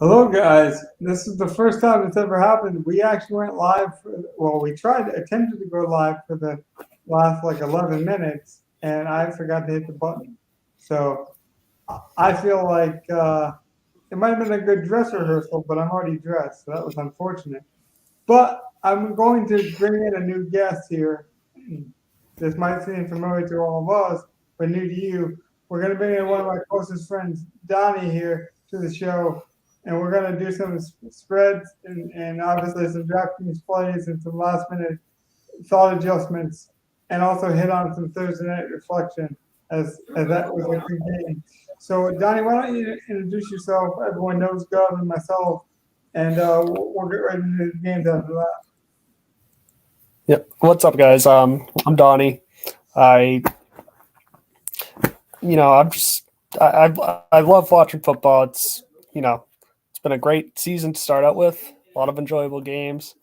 Hello, guys. This is the first time it's ever happened. We actually went live. We attempted to go live for the last like 11 minutes, and I forgot to hit the button. So I feel like it might have been a good dress rehearsal, but I'm already dressed, so that was unfortunate. But I'm going to bring in a new guest here. This might seem familiar to all of us, but new to you. We're going to bring in one of my closest friends, Donnie, here to the show, and we're going to do some spreads and obviously some Draftkings plays and some last minute thought adjustments, and also hit on some Thursday night reflection as that was a good game. So, Donnie, why don't you introduce yourself? Everyone knows Gov and myself, and we'll get right into the games after that. Yep. What's up, guys? I'm Donnie. I, I'm just I love watching football. It's been a great season to start out with. A lot of enjoyable games.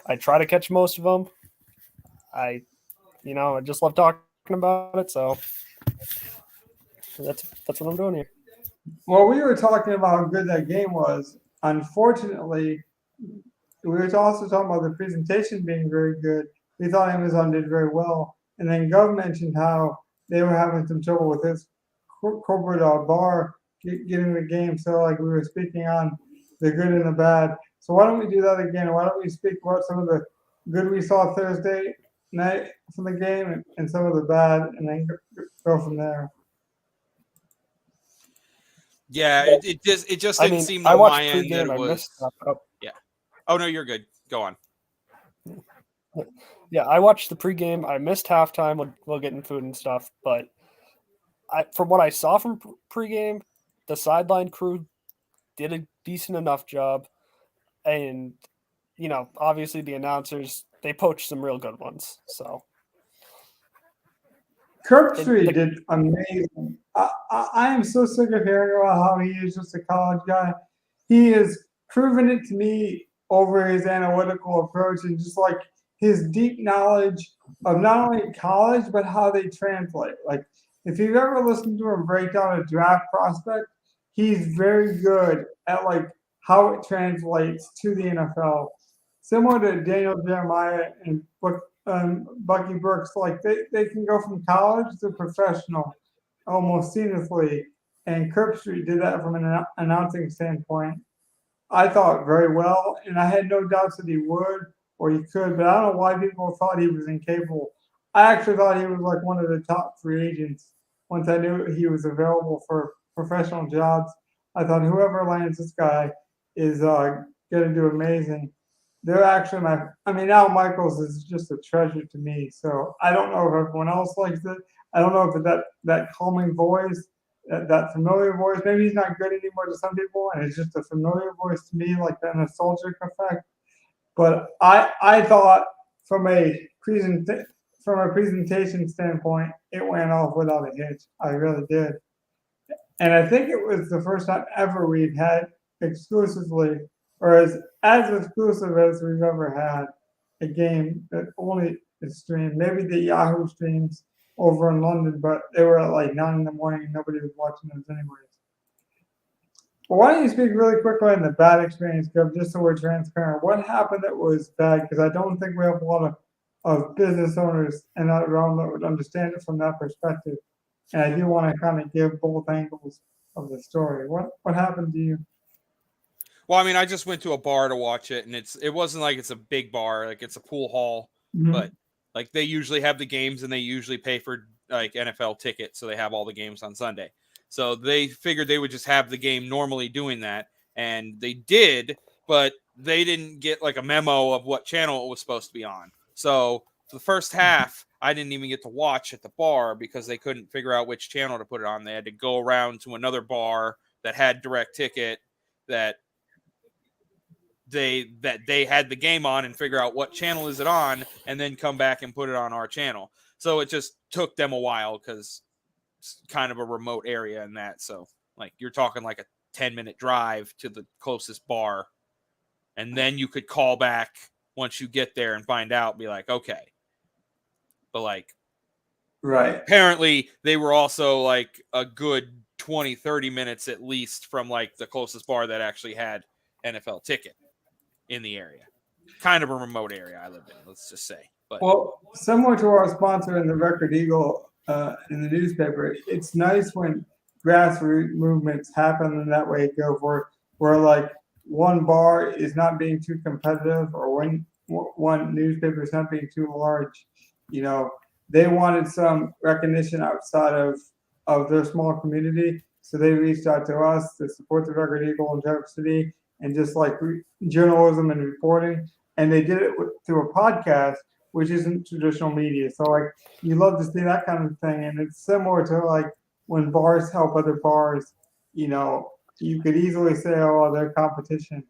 I try to catch most of them. I just love talking about it. So that's what I'm doing here. Well, we were talking about how good that game was. Unfortunately, we were also talking about the presentation being very good. We thought Amazon did very well. And then Gov mentioned how they were having some trouble with his corporate bar getting the game. So, like, we were speaking on the good and the bad. So, why don't we do that again? Why don't we speak about some of the good we saw Thursday night from the game and some of the bad, and then go from there? Yeah, it just didn't seem I on watched my end that pregame. it I was. missed. Yeah. Oh no, you're good. Go on. Yeah, I watched the pregame. I missed halftime while getting food and stuff, but from what I saw from pregame, the sideline crew did a decent enough job, and obviously the announcers, they poached some real good ones. So Kirktree did amazing. I am so sick of hearing about how he is just a college guy. He has proven it to me over his analytical approach and just like his deep knowledge of not only college but how they translate. Like if you've ever listened to him break down a draft prospect, he's very good at like how it translates to the NFL. Similar to Daniel Jeremiah and Bucky Brooks, like they can go from college to professional almost seamlessly. And Kirkstreet did that from an announcing standpoint. I thought very well, and I had no doubts that he would or he could, but I don't know why people thought he was incapable. I actually thought he was like one of the top free agents once I knew he was available for professional jobs. I thought whoever lands this guy is going to do amazing. They're actually Al Michaels is just a treasure to me. So I don't know if everyone else likes it. I don't know if that calming voice, that familiar voice, maybe he's not good anymore to some people, and it's just a familiar voice to me, like that nostalgic effect. But I thought from a presentation standpoint, it went off without a hitch. I really did. And I think it was the first time ever we've had exclusively, or as exclusive as we've ever had, a game that only is streamed. Maybe the Yahoo streams over in London, but they were at like 9 in the morning and nobody was watching those anyways. Well, why don't you speak really quickly on the bad experience, Gov, just so we're transparent. What happened that was bad? Because I don't think we have a lot of business owners in that realm that would understand it from that perspective. And I do want to kind of give both angles of the story. What happened to you? Well, I mean, I just went to a bar to watch it, and it wasn't like it's a big bar, like it's a pool hall, but like they usually have the games and they usually pay for like NFL tickets, so they have all the games on Sunday. So they figured they would just have the game normally doing that, and they did, but they didn't get like a memo of what channel it was supposed to be on. So for the first half, I didn't even get to watch at the bar because they couldn't figure out which channel to put it on. They had to go around to another bar that had direct ticket that they had the game on and figure out what channel is it on and then come back and put it on our channel. So it just took them a while because it's kind of a remote area in that. So like you're talking like a 10-minute drive to the closest bar. And then you could call back once you get there and find out, be like, okay. But like, right. Apparently they were also like a good 20, 30 minutes at least from like the closest bar that actually had NFL ticket in the area. Kind of a remote area I live in, let's just say. But well, similar to our sponsor in the Record Eagle in the newspaper, it's nice when grassroots movements happen in that way. Go for where like one bar is not being too competitive, or when one newspaper is not being too large. They wanted some recognition outside of their small community, so they reached out to us to support the Record Eagle in Jarvis City and just like journalism and reporting. And they did it through a podcast, which isn't traditional media. So like you love to see that kind of thing, and it's similar to like when bars help other bars. You could easily say, "Oh, they're competition,"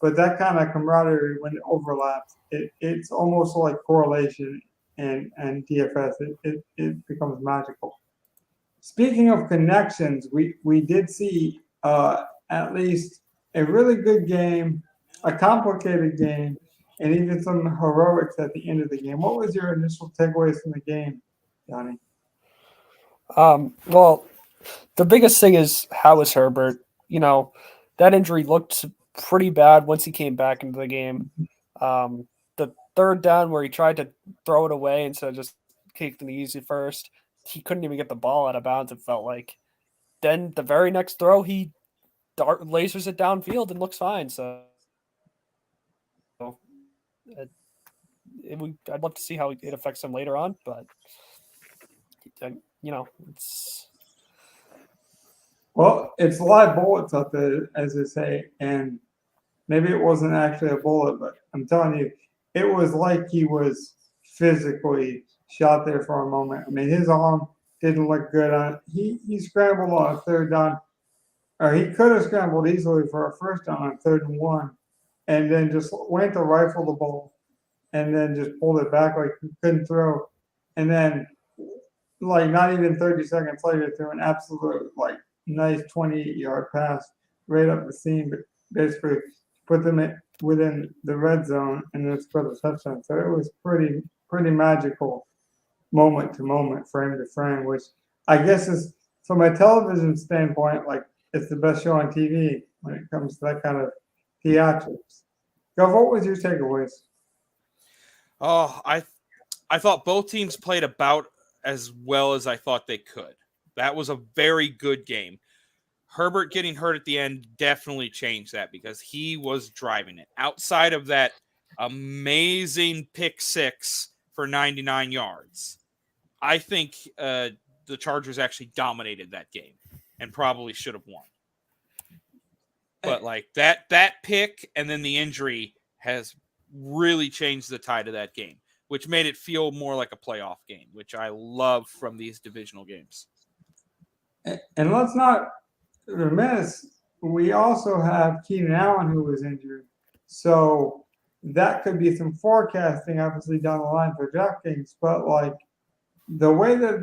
but that kind of camaraderie when it overlaps, it's almost like correlation and DFS. It becomes magical. Speaking of connections, we did see at least a really good game, a complicated game, and even some heroics at the end of the game. What was your initial takeaways from the game, Johnny? Well, the biggest thing is how is Herbert? That injury looked pretty bad once he came back into the game. The third down where he tried to throw it away instead of just kicking the easy first, he couldn't even get the ball out of bounds, it felt like. Then the very next throw, he lasers it downfield and looks fine. So I'd love to see how it affects him later on, but it's. Well, it's live bullets out there, as they say, and maybe it wasn't actually a bullet, but I'm telling you, it was like he was physically shot there for a moment. I mean, his arm didn't look good on. He scrambled on a third down, or he could have scrambled easily for a first down on 3rd and 1, and then just went to rifle the ball, and then just pulled it back like he couldn't throw, and then like not even 30 seconds later threw an absolute like nice 28-yard pass right up the seam, but basically put them within the red zone and then scored a touchdown. So it was pretty magical moment to moment, frame to frame, which I guess is from a television standpoint, like it's the best show on TV when it comes to that kind of theatrics. Gov, what was your takeaways? Oh, I thought both teams played about as well as I thought they could. That was a very good game. Herbert getting hurt at the end definitely changed that because he was driving it. Outside of that amazing pick six for 99 yards, I think the Chargers actually dominated that game and probably should have won. But like that pick and then the injury has really changed the tide of that game, which made it feel more like a playoff game, which I love from these divisional games. And let's not remiss, we also have Keenan Allen who was injured. So that could be some forecasting, obviously, down the line for Draftkings. But like the way that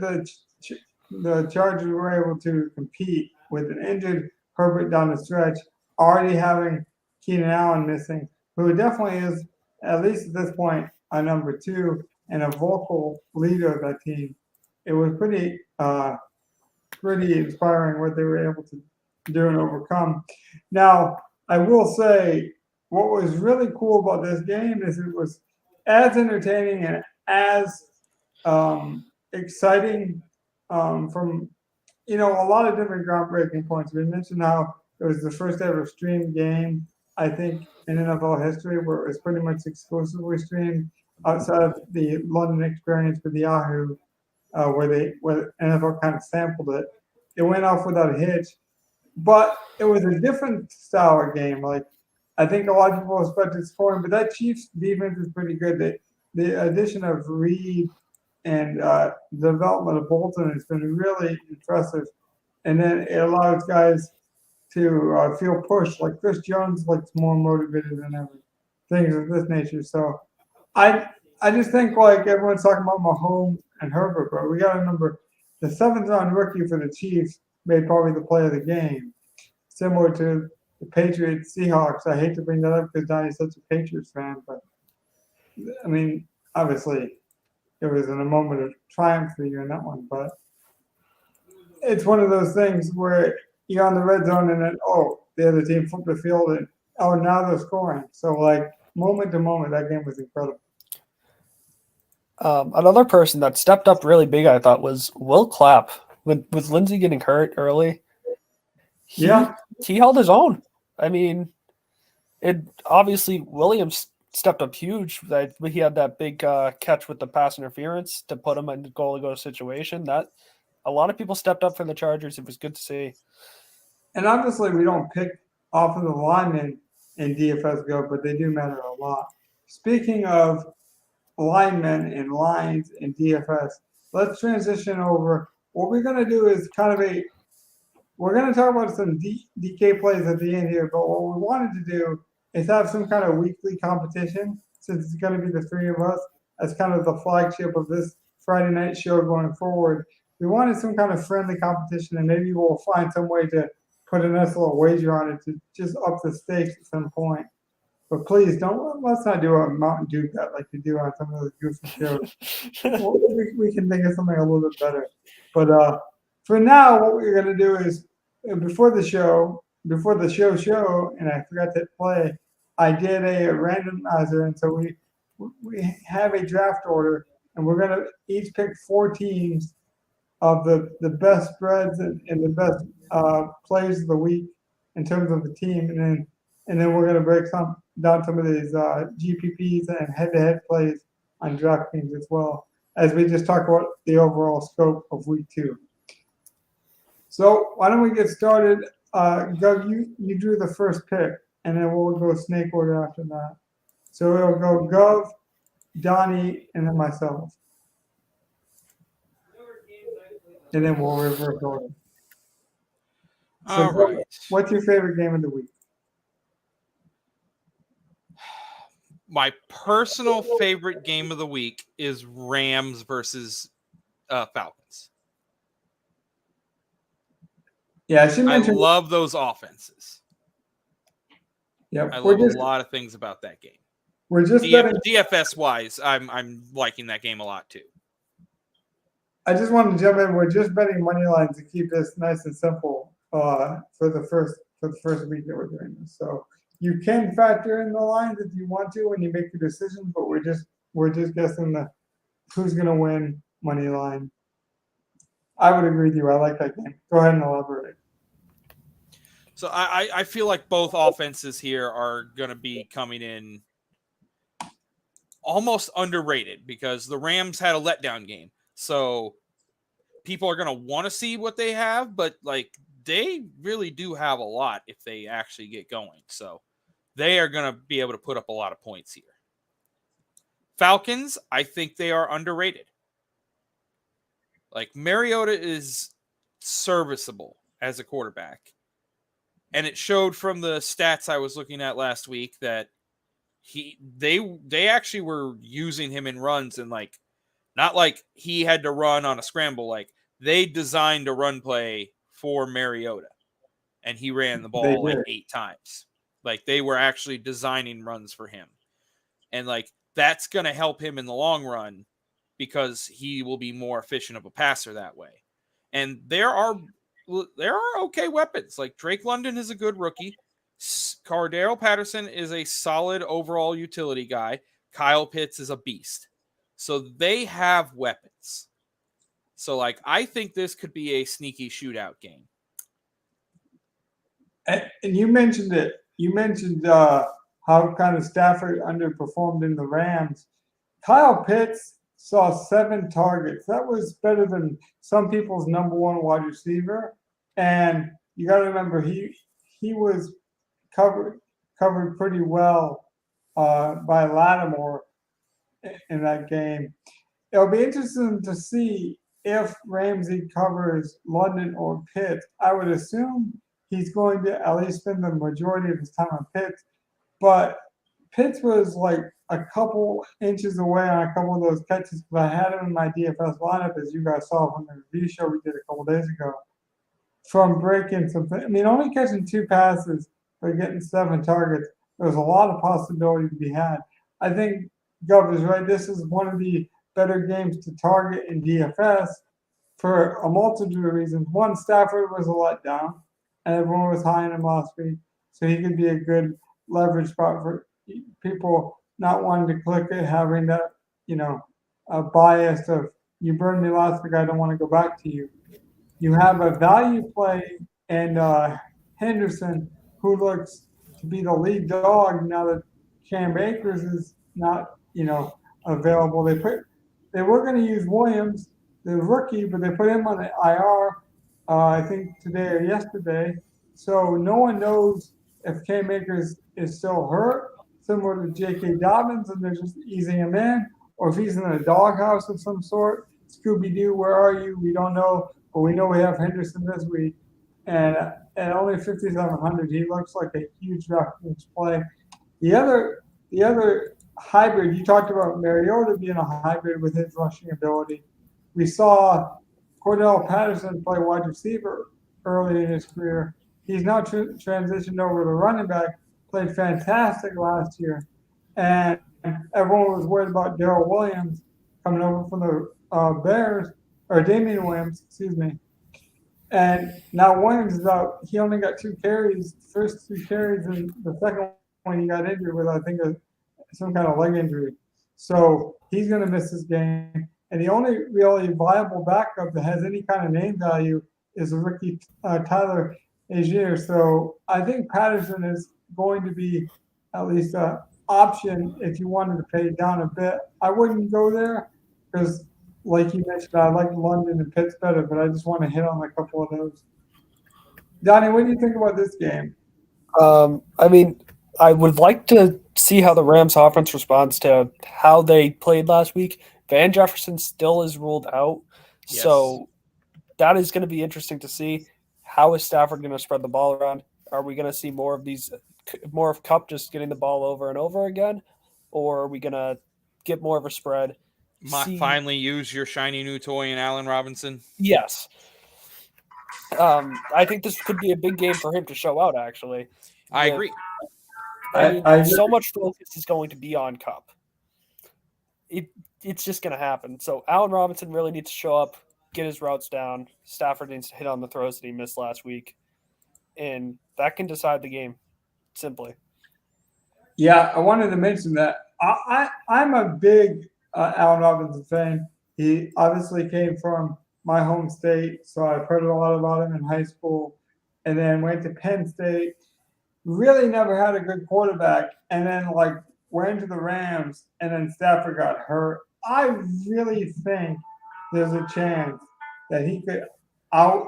the Chargers were able to compete with an injured Herbert down the stretch, already having Keenan Allen missing, who definitely is, at least at this point, a number 2 and a vocal leader of that team. It was pretty inspiring what they were able to do and overcome. Now, I will say what was really cool about this game is it was as entertaining and as exciting from a lot of different groundbreaking points. We mentioned how it was the first ever streamed game, I think, in NFL history, where it was pretty much exclusively streamed outside of the London experience with Yahoo, where NFL kind of sampled it. It went off without a hitch, but it was a different style of game. Like I think a lot of people expected scoring, but that Chiefs defense is pretty good. The addition of Reed and the development of Bolton has been really impressive. And then it allows guys to feel pushed. Like Chris Jones looks more motivated than ever. Things of this nature. So I just think like everyone's talking about Mahomes and Herbert, but we got to remember the 7th round rookie for the Chiefs made probably the play of the game, similar to the Patriots Seahawks. I hate to bring that up because Donnie's such a Patriots fan, but I mean, obviously, it was in a moment of triumph for you in that one. But it's one of those things where you're on the red zone, and then the other team flipped the field, and now they're scoring. So like moment to moment, that game was incredible. Another person that stepped up really big, I thought, was Will Clapp. With Lindsey getting hurt early, he held his own. I mean, it obviously Williams stepped up huge. He had that big catch with the pass interference to put him in the goal-to-go situation. That a lot of people stepped up for the Chargers. It was good to see. And obviously, we don't pick offensive linemen in DFS Go, but they do matter a lot. Speaking of linemen and lines in DFS, let's transition over. What we're going to do is we're going to talk about some DK plays at the end here, but what we wanted to do is have some kind of weekly competition, since it's going to be the three of us as kind of the flagship of this Friday night show going forward. We wanted some kind of friendly competition, and maybe we'll find some way to put a nice little wager on it to just up the stakes at some point. But please let's not do a Mountain Dew bet like we do on some of those goofy shows. we can think of something a little bit better. But for now, what we're going to do is before the show, and I forgot to play, I did a randomizer, and so we have a draft order, and we're going to each pick 4 teams of the best spreads and the best plays of the week in terms of the team, and then we're going to break down some of these GPPs and head-to-head plays on Draftkings as well, as we just talk about the overall scope of week 2. So why don't we get started? Gov, you drew the first pick, and then we'll go snake order after that. So it'll go Gov, Donnie, and then myself. And then we'll reverse order. So All right. What's your favorite game of the week? My personal favorite game of the week is Rams versus Falcons. Yeah, I love those offenses. Yeah, I love a lot of things about that game. We're just DFS wise, I'm liking that game a lot too. I just wanted to jump in. We're just betting money lines to keep this nice and simple for the first week that we're doing this. So you can factor in the lines if you want to when you make your decision, but we're just guessing who's going to win money line. I would agree with you. I like that game. Go ahead and elaborate. So I feel like both offenses here are going to be coming in almost underrated because the Rams had a letdown game. So people are going to want to see what they have, but like they really do have a lot if they actually get going. So they are going to be able to put up a lot of points here. Falcons, I think they are underrated. Like Mariota is serviceable as a quarterback. And it showed from the stats I was looking at last week that they actually were using him in runs, and like not like he had to run on a scramble. Like they designed a run play for Mariota, and he ran the ball like 8 times. Like they were actually designing runs for him, and like that's going to help him in the long run because he will be more efficient of a passer that way. And there are okay weapons. Like Drake London is a good rookie. Cordero Patterson is a solid overall utility guy. Kyle Pitts is a beast. So they have weapons. So like I think this could be a sneaky shootout game. And you mentioned it. You mentioned how kind of Stafford underperformed in the Rams. Kyle Pitts saw 7 targets. That was better than some people's number 1 wide receiver. And you got to remember, he was covered pretty well by Lattimore in that game. It'll be interesting to see if Ramsey covers London or Pitts. I would assume he's going to at least spend the majority of his time on Pitts. But Pitts was like a couple inches away on a couple of those catches, but I had him in my DFS lineup, as you guys saw from the review show we did a couple days ago, from breaking something. I mean, only catching 2 passes, but getting 7 targets. There's a lot of possibility to be had. I think Gov is right. This is one of the better games to target in DFS for a multitude of reasons. One, Stafford was a letdown. and everyone was high on him last week. So he could be a good leverage spot for people not wanting to click it, having that, a bias of you burned me last week, I don't want to go back to you. You have a value play and Henderson, who looks to be the lead dog now that Cam Akers is not, available. They were going to use Williams, the rookie, but they put him on the IR, I think today or yesterday. So no one knows if Cam Akers is still hurt, similar to J.K. Dobbins, and they're just easing him in, or if he's in a doghouse of some sort. Scooby-Doo, where are you? We don't know, but we know we have Henderson this week. And at only 5,700, he looks like a huge Draftkings play. The other hybrid, you talked about Mariota being a hybrid with his rushing ability. We saw Cordell Patterson play wide receiver early in his career. He's now transitioned over to running back, played fantastic last year. And everyone was worried about Darrell Williams coming over from the Bears, or Damian Williams, excuse me. And now Williams is out. He only got 2 carries, first 2 carries, and the second one he got injured with, I think, some kind of leg injury. So he's going to miss this game. And the only really viable backup that has any kind of name value is the rookie Tyler Agier. So I think Patterson is going to be at least an option if you wanted to pay down a bit. I wouldn't go there because, like you mentioned, I like London and Pitts better, but I just want to hit on a couple of those. Donnie, what do you think about this game? I would like to see how the Rams offense responds to how they played last week. Van Jefferson still is ruled out. Yes. So that is going to be interesting to see. How is Stafford going to spread the ball around? Are we going to see more of Kupp just getting the ball over and over again? Or are we going to get more of a spread? Finally use your shiny new toy in Allen Robinson? Yes. I think this could be a big game for him to show out, actually. I agree. So much focus is going to be on Kupp. It's just going to happen. So Allen Robinson really needs to show up, get his routes down. Stafford needs to hit on the throws that he missed last week. And that can decide the game, simply. Yeah, I wanted to mention that. I'm a big Allen Robinson fan. He obviously came from my home state, so I've heard a lot about him in high school, and then went to Penn State. Really never had a good quarterback, and then went into the Rams, and then Stafford got hurt. I really think there's a chance that he could out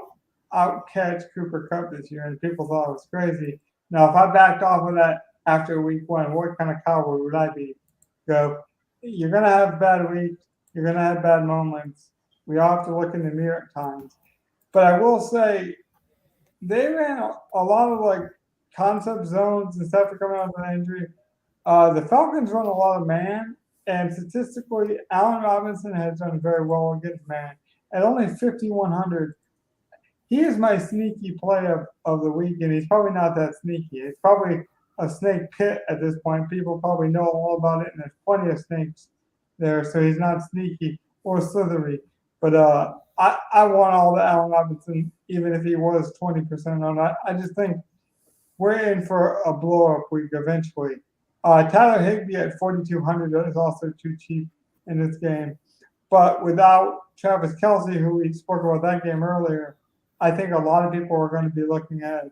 catch Cooper Kupp this year, and people thought it was crazy. Now, if I backed off of that after week 1, what kind of cowboy would I be? Go, you're going to have bad weeks. You're going to have bad moments. We all have to look in the mirror at times. But I will say they ran a lot of concept zones and stuff to come out of the injury. The Falcons run a lot of man, and statistically, Allen Robinson has done very well against man. At only 5,100, he is my sneaky play of the week, and he's probably not that sneaky. It's probably a snake pit at this point. People probably know all about it, and there's plenty of snakes there, so he's not sneaky or slithery. But I want all the Allen Robinson, even if he was 20% on. I just think we're in for a blow-up week eventually. Tyler Higbee at 4,200 is also too cheap in this game. But without Travis Kelce, who we spoke about that game earlier, I think a lot of people are going to be looking at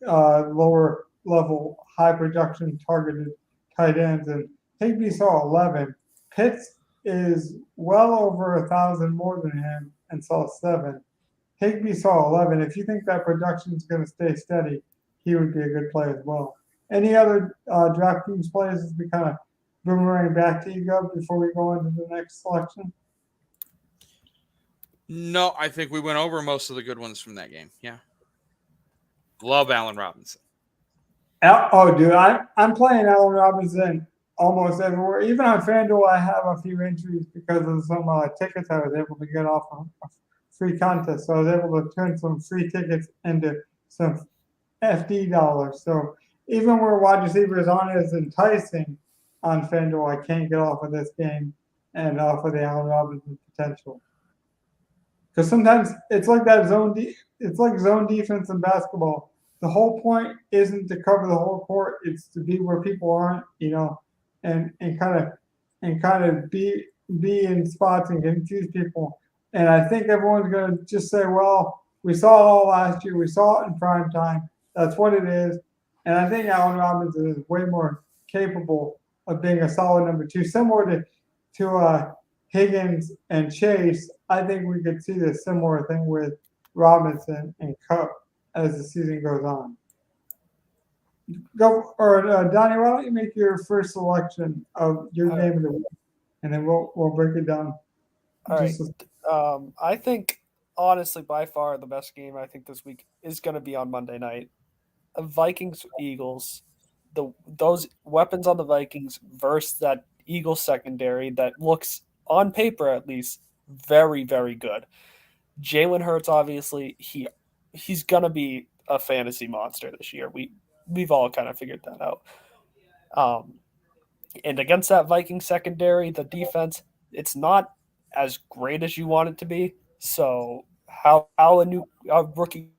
lower level, high production targeted tight ends. And Higbee saw 11. Pitts is well over 1,000 more than him and saw 7. Higbee saw 11. If you think that production is going to stay steady, he would be a good play as well. Any other Draftkings plays as we kind of boomerang back to you, Gov, before we go into the next selection? No, I think we went over most of the good ones from that game. Yeah. Love Allen Robinson. Dude, I'm playing Allen Robinson almost everywhere. Even on FanDuel, I have a few entries because of some tickets I was able to get off of a free contest. So I was able to turn some free tickets into some FD dollars. So even where wide receivers aren't as enticing on FanDuel, I can't get off of this game and off of the Allen Robinson potential. Because sometimes it's like that zone. It's like zone defense in basketball. the whole point isn't to cover the whole court. It's to be where people aren't, and kind of be in spots and confuse people. And I think everyone's going to just say, well, we saw it all last year. We saw it in prime time. That's what it is. And I think Allen Robinson is way more capable of being a solid number 2, similar to Higgins and Chase. I think we could see the similar thing with Robinson and Cup as the season goes on. Donnie, why don't you make your first selection of your game of the week, and then we'll break it down. All right. I think honestly, by far the best game I think this week is going to be on Monday night. Vikings Eagles. Those weapons on the Vikings versus that Eagles secondary that looks on paper at least very, very good. Jalen Hurts, obviously, he's gonna be a fantasy monster this year. We've all kind of figured that out. And against that Vikings secondary, the defense, it's not as great as you want it to be. So how a rookie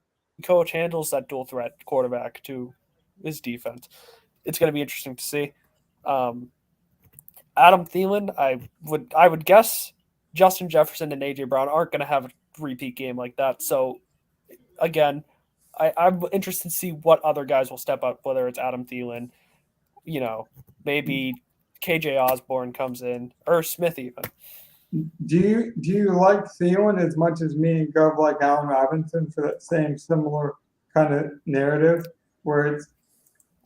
coach handles that dual threat quarterback to his defense, it's going to be interesting to see. Adam Thielen, I would guess Justin Jefferson and AJ Brown aren't going to have a repeat game like that. So again, I'm interested to see what other guys will step up, whether it's Adam Thielen, maybe KJ Osborne comes in, or Smith even. Do you like Thielen as much as me and Gov like Allen Robinson for that same similar kind of narrative where it's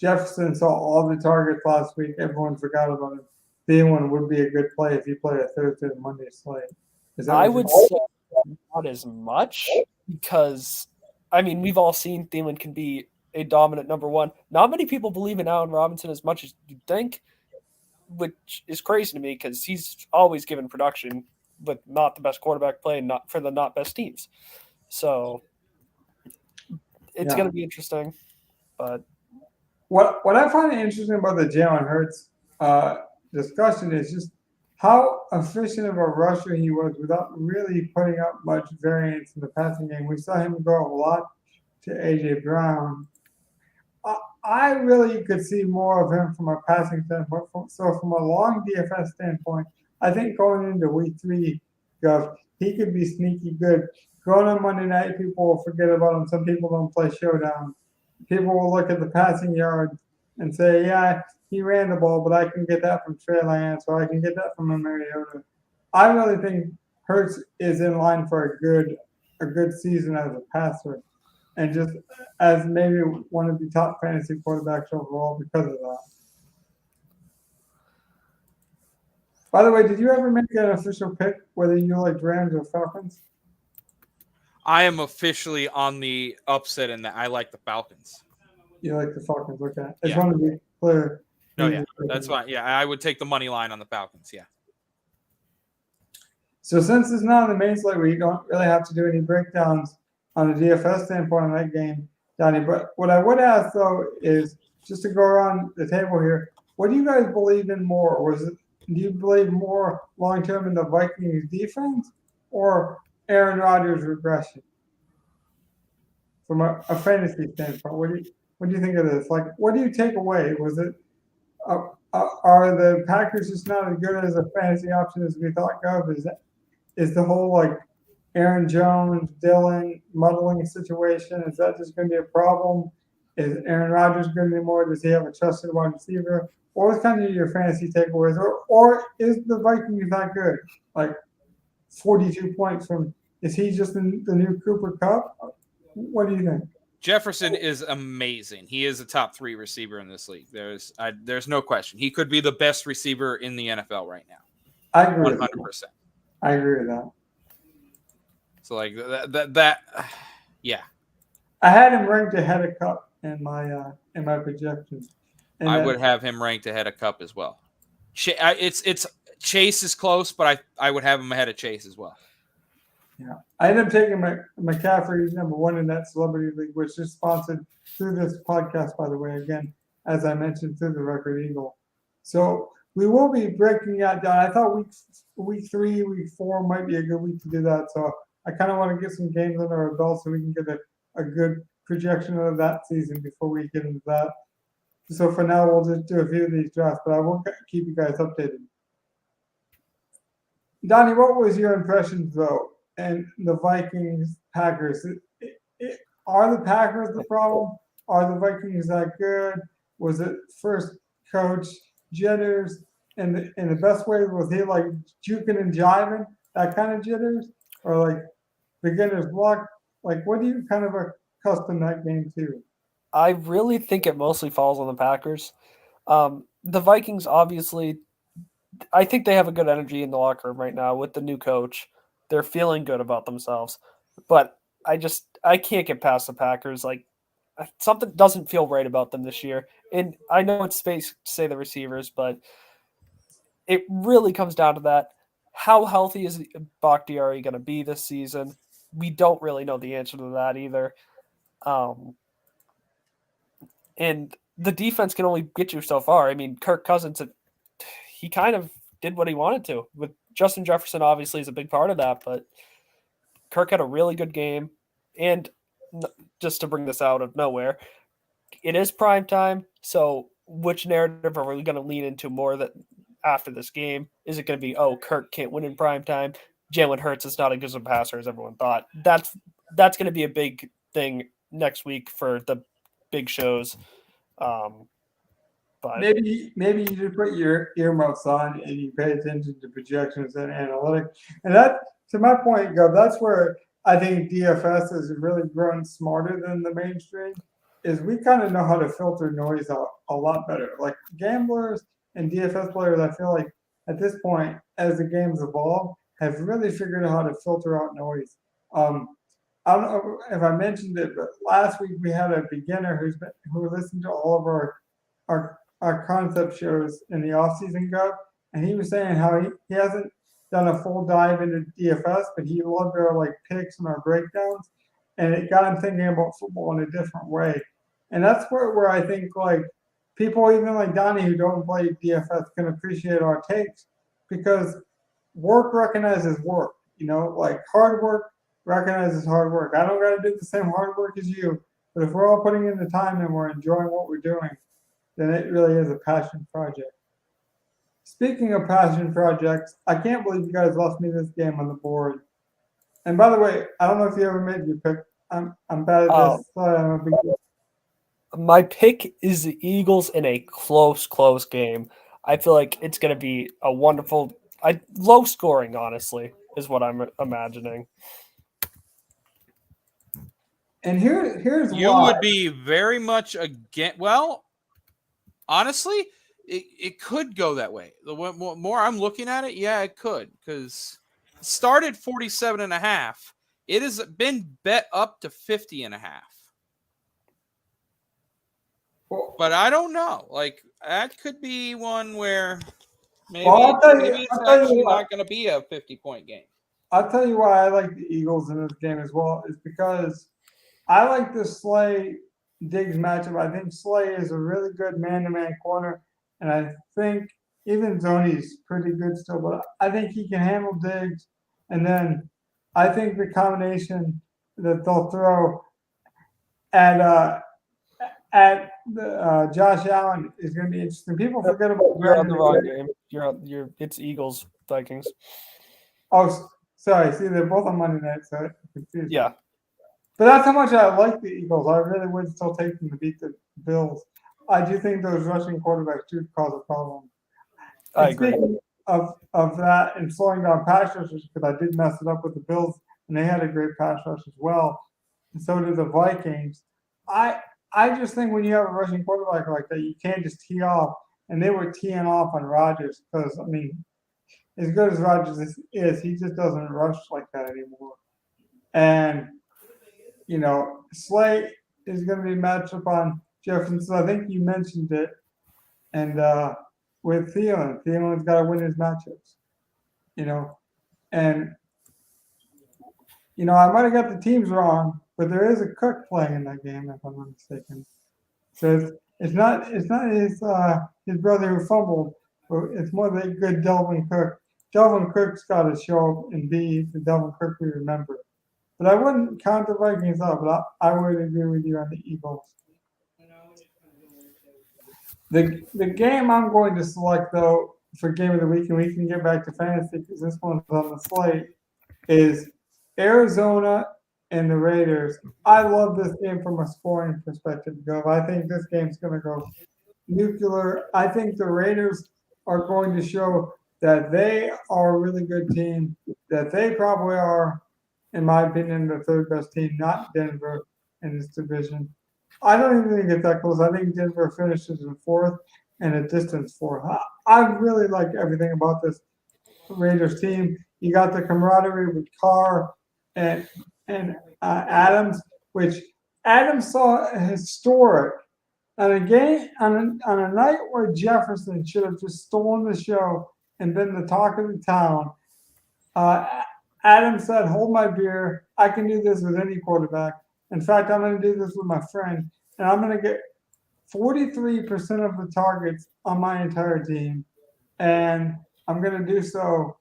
Jefferson saw all the targets last week, everyone forgot about him. Thielen would be a good play if he played a Thursday and Monday slate. I would say not as much because, we've all seen Thielen can be a dominant number 1. Not many people believe in Allen Robinson as much as you think, which is crazy to me because he's always given production with not the best quarterback play, not for the not best teams. So it's going to be interesting. But what I find interesting about the Jalen Hurts discussion is just how efficient of a rusher he was without really putting up much variance in the passing game. We saw him go a lot to AJ Brown. I really could see more of him from a passing standpoint. So from a long DFS standpoint, I think going into week 3, he could be sneaky good. Going on Monday night, people will forget about him. Some people don't play showdown. People will look at the passing yards and say, yeah, he ran the ball, but I can get that from Trey Lance or I can get that from Mariota. I really think Hurts is in line for a good season as a passer. And just as maybe one of the top fantasy quarterbacks overall because of that. By the way, did you ever make an official pick whether you like Rams or Falcons? I am officially on the upset in that I like the Falcons. You like the Falcons, okay. I just want to be clear. Oh, yeah, that's fine. Yeah, I would take the money line on the Falcons, yeah. So since it's not on the main slate, we don't really have to do any breakdowns on the DFS standpoint on that game, Donnie. But what I would ask, though, is just to go around the table here, what do you guys believe in more? Do you believe more long-term in the Vikings defense or Aaron Rodgers regression? From a fantasy standpoint, what do you think of this? Like, what do you take away? Was it are the Packers just not as good as a fantasy option as we thought of? Is the whole like Aaron Jones, Dylan muddling situation, is that just going to be a problem? Is Aaron Rodgers going to be more? Does he have a trusted wide receiver? What was kind of your fantasy takeaways? Or is the Vikings that good? Like 42 points from, is he just the new Cooper Kupp? What do you think? Jefferson is amazing. He is a top 3 receiver in this league. There's no question. He could be the best receiver in the NFL right now. I agree 100%. I agree with that. So like that yeah. I had him ranked ahead of Kupp in my projections. And I would have him ranked ahead of Kupp as well. It's Chase is close, but I would have him ahead of Chase as well. Yeah, I ended up taking McCaffrey. He's number 1 in that celebrity league, which is sponsored through this podcast, by the way. Again, as I mentioned, through the Record Eagle. So we will be breaking that down. I thought week 3, week 4 might be a good week to do that. So I kind of want to get some games under our belt so we can get a good projection of that season before we get into that. So for now, we'll just do a few of these drafts, but I will keep you guys updated. Donnie, what was your impressions though? And the Vikings Packers. Are the Packers the problem? Are the Vikings that good? Was it first coach jitters? And in the best way, was he like juking and jiving, that kind of jitters? Or like beginner's luck? Like what do you kind of accustom that game to? I really think it mostly falls on the Packers. The Vikings, obviously, I think they have a good energy in the locker room right now with the new coach. They're feeling good about themselves. But I can't get past the Packers. Like, something doesn't feel right about them this year. And I know it's space to say the receivers, but it really comes down to that. How healthy is Bakhtiari going to be this season? We don't really know the answer to that either. And the defense can only get you so far. I mean, Kirk Cousins, he kind of did what he wanted to. With Justin Jefferson, obviously, is a big part of that, but Kirk had a really good game. And just to bring this out of nowhere, it is prime time. So which narrative are we going to lean into more that after this game? Is it going to be, oh, Kirk can't win in prime time? Jalen Hurts is not as good a passer as everyone thought. That's going to be a big thing next week for the big shows. But maybe you just put your earmuffs on and you pay attention to projections and analytics. And that, to my point, Gov, that's where I think DFS has really grown smarter than the mainstream. Is we kind of know how to filter noise out a lot better. Like gamblers and DFS players, I feel like at this point, as the games evolve, have really figured out how to filter out noise. I don't know if I mentioned it, but last week we had a beginner who listened to all of our concept shows in the off season, Gov, and he was saying how he hasn't done a full dive into DFS, but he loved our like picks and our breakdowns, and it got him thinking about football in a different way. And that's where I think like people even like Donnie who don't play DFS can appreciate our takes because work recognizes work. You know, like hard work recognizes hard work. I don't got to do the same hard work as you, but if we're all putting in the time and we're enjoying what we're doing, then it really is a passion project. Speaking of passion projects, I can't believe you guys left me this game on the board. And by the way, I don't know if you ever made your pick. I'm bad at this. My pick is the Eagles in a close game. I feel like it's going to be a wonderful, low scoring, honestly, is what I'm imagining. And here's you why. would be very much against. Well, honestly, it could go that way. The more I'm looking at it, yeah, it could because it started 47.5. It has been bet up to 50.5. But I don't know. Like that could be one where maybe it's actually not going to be a 50-point game. I'll tell you why I like the Eagles in this game as well. Is because I like the Slay Diggs matchup. I think Slay is a really good man-to-man corner, and I think even Zoni's pretty good still. But I think he can handle Diggs, and then I think the combination that they'll throw at the Josh Allen is going to be interesting. People forget about. You're on the wrong game. It's Eagles Vikings. Oh, sorry. See, they're both on Monday night, so I'm confused. Yeah, but that's how much I like the Eagles. I really would still take them to beat the Bills. I do think those rushing quarterbacks do cause a problem. I agree. Speaking of that and slowing down pass rushers, because I did mess it up with the Bills, and they had a great pass rush as well, and so did the Vikings. I just think when you have a rushing quarterback like that, you can't just tee off. And they were teeing off on Rodgers because, I mean, as good as Rodgers is, he just doesn't rush like that anymore. And, you know, Slay is going to be matched up on Jefferson. So I think you mentioned it. And with Thielen's got to win his matchups, you know. And, you know, I might have got the teams wrong, but there is a Cook playing in that game, if I'm not mistaken. So it's not his brother who fumbled, but it's more the good Delvin Cook. Delvin Cook's got to show up and be the Delvin Cook we remember. but I wouldn't count the Vikings out. But I would agree with you on the Eagles. The game I'm going to select though for game of the week, and we can get back to fantasy because this one's on the slate, is Arizona and the Raiders. I love this game from a scoring perspective, Gov. I think this game's going to go nuclear. I think the Raiders are going to show that they are a really good team, that they probably are, in my opinion, the third best team, not Denver in this division. I don't even think it's that close. I think Denver finishes in fourth and a distance fourth. I really like everything about this Raiders team. You got the camaraderie with Carr and Adams, which Adams saw historic on a game on a night where Jefferson should have just stolen the show and been the talk of the town. Adams said, "Hold my beer. I can do this with any quarterback. In fact, I'm going to do this with my friend, and I'm going to get 43% of the targets on my entire team, and I'm going to do so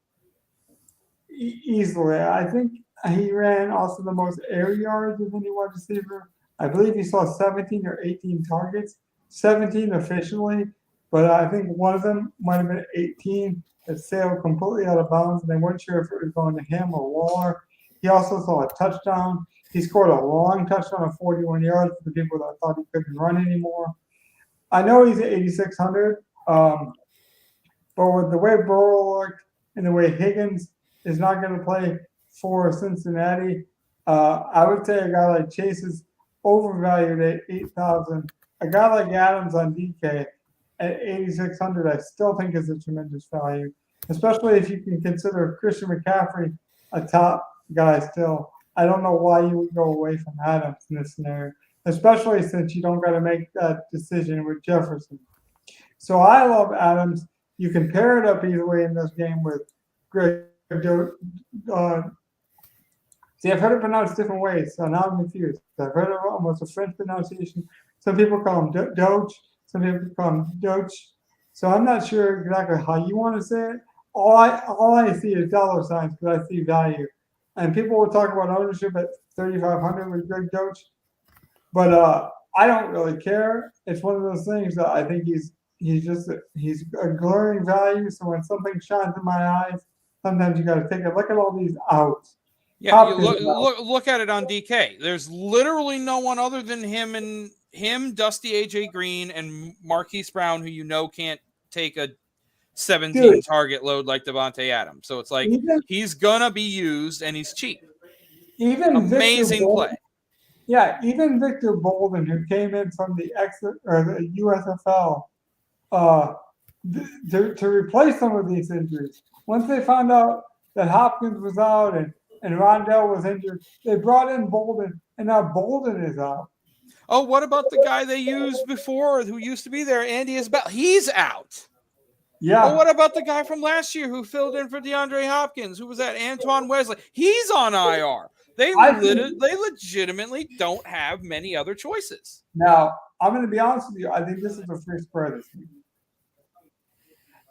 easily." I think he ran also the most air yards of any wide receiver. I believe he saw 17 or 18 targets, 17 officially, but I think one of them might have been 18 that sailed completely out of bounds, and they weren't sure if it was going to him or Waller. He also saw a touchdown. He scored a long touchdown of 41 yards for the people that thought he couldn't run anymore. I know he's at 8,600, but with the way Burrow looked and the way Higgins is not going to play for Cincinnati, I would say a guy like Chase is overvalued at 8,000. A guy like Adams on DK at 8,600, I still think is a tremendous value, especially if you can consider Christian McCaffrey a top guy still. I don't know why you would go away from Adams in this scenario, especially since you don't got to make that decision with Jefferson. So I love Adams. You can pair it up easily in this game with Greg. See, I've heard it pronounced different ways, so now I'm confused. I've heard it almost a French pronunciation. Some people call him Doge. Some people call him Doge. So I'm not sure exactly how you want to say it. All I see is dollar signs because I see value. And people will talk about ownership at 3,500 with Greg Doge, but I don't really care. It's one of those things that I think he's a glaring value. So when something shines in my eyes, sometimes you got to take a look at all these outs. Yeah, you look at it on DK. There's literally no one other than him, Dusty AJ Green, and Marquise Brown, who can't take a 17 target load like Devontae Adams. So it's like he's gonna be used and he's cheap. Even amazing play. Yeah, even Victor Bolden, who came in from the USFL, to replace some of these injuries. Once they found out that Hopkins was out and Rondell was injured, they brought in Bolden, and now Bolden is out. Oh, what about the guy they used before who used to be there, Andy Isbell? He's out. Yeah. Oh, what about the guy from last year who filled in for DeAndre Hopkins? Who was that? Antoine Wesley. He's on IR. They legitimately don't have many other choices. Now, I'm going to be honest with you. I think this is a free spread this week.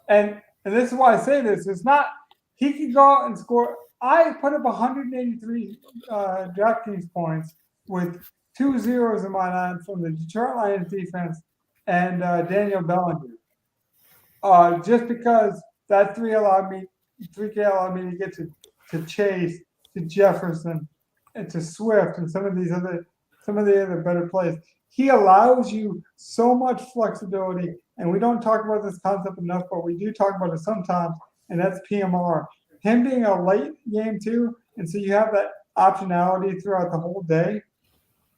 And this is why I say this. It's not – he could go out and score – I put up 183 Draftkings points with 2 zeros in my line from the Detroit Lions defense and Daniel Bellinger. Just because that 3K allowed me to get to Chase, to Jefferson, and to Swift, and some of the other better plays. He allows you so much flexibility, and we don't talk about this concept enough, but we do talk about it sometimes, and that's PMR. Him being a late game too, and so you have that optionality throughout the whole day.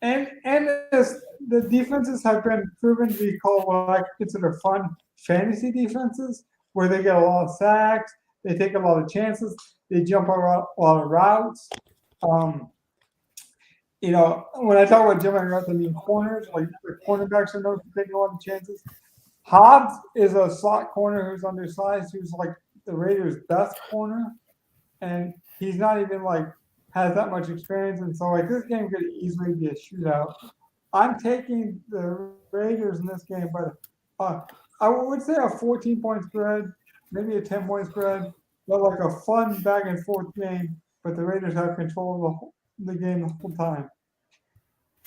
And the defenses have been proven to be called what I consider fun fantasy defenses, where they get a lot of sacks, they take a lot of chances, they jump a lot of routes. When I talk about jumping routes, I mean corners, like the cornerbacks are known for taking a lot of chances. Hobbs is a slot corner who's undersized, who's like the Raiders' best corner, and he's not even has that much experience, and so this game could easily be a shootout. I'm taking the Raiders in this game, but I would say a 14-point spread, maybe a 10-point spread, but a fun back and forth game. But the Raiders have control the game the whole time.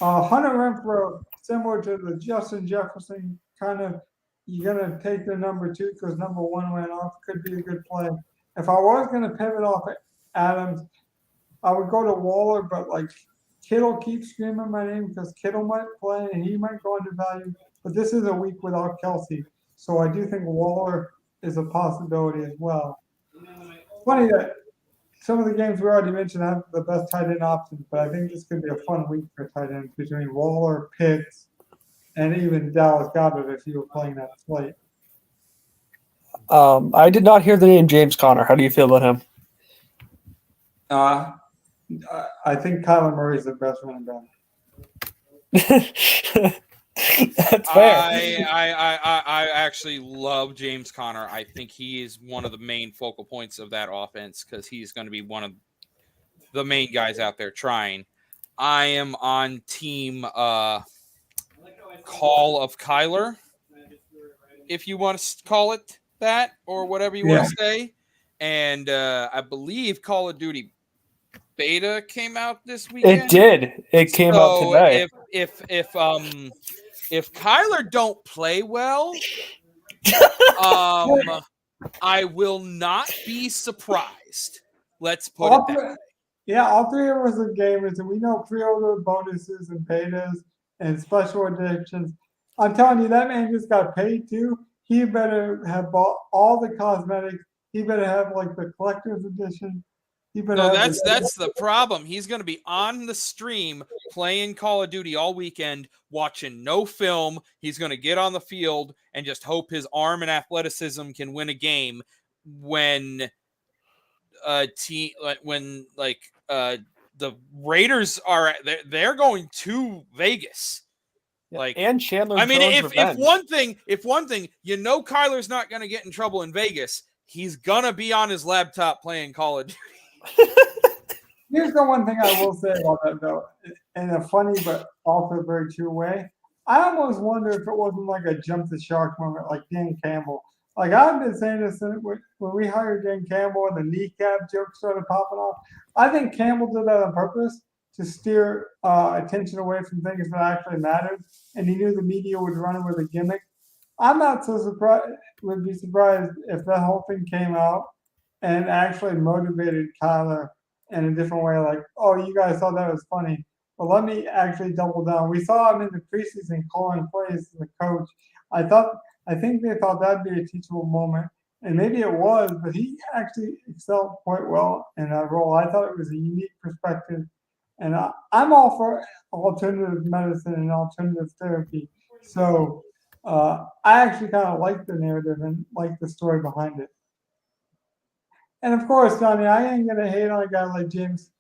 Hunter Renfro, similar to the Justin Jefferson kind of, you're going to take the number 2 because number 1 went off. Could be a good play. If I was going to pivot off Adams, I would go to Waller, but like Kittle keeps screaming my name because Kittle might play and he might go under value. But this is a week without Kelsey. So I do think Waller is a possibility as well. It's funny that some of the games we already mentioned have the best tight end options, but I think this could be a fun week for tight ends between Waller, Pitts, and even Dallas Goedert if you were playing that slate. I did not hear the name James Conner. How do you feel about him? I think Kyler Murray is the best running back. That's fair. I actually love James Conner. I think he is one of the main focal points of that offense because he's going to be one of the main guys out there trying. I am on team Call of Kyler, if you want to call it that, or whatever you want to say. And I believe Call of Duty Beta came out this weekend. It did. It came out today. If Kyler don't play well, I will not be surprised. Let's put it that way. Yeah, all 3 of us are gamers, and we know pre-order bonuses and betas and special editions. I'm telling you, that man just got paid too. He better have bought all the cosmetics. He better have like the collector's edition. No, that's the problem. He's going to be on the stream playing Call of Duty all weekend, watching no film. He's going to get on the field and just hope his arm and athleticism can win a game when the Raiders are they're going to Vegas. Like, and Chandler. I mean, if one thing, Kyler's not going to get in trouble in Vegas. He's going to be on his laptop playing Call of Duty. Here's the one thing I will say about that, though, in a funny but also very true way. I almost wonder if it wasn't like a jump the shark moment like Dan Campbell. Like, I've been saying this when we hired Dan Campbell and the kneecap joke started popping off. I think Campbell did that on purpose to steer attention away from things that actually mattered, and he knew the media would run it with a gimmick. I'm not so surprised. Would be surprised if that whole thing came out and actually motivated Kyler in a different way. Like, oh, you guys thought that was funny. Well, let me actually double down. We saw him in the preseason calling plays as a coach. I think they thought that'd be a teachable moment, and maybe it was, but he actually excelled quite well in that role. I thought it was a unique perspective, and I'm all for alternative medicine and alternative therapy. So I actually kind of like the narrative and like the story behind it. And of course, Johnny, I ain't gonna hate on a guy like James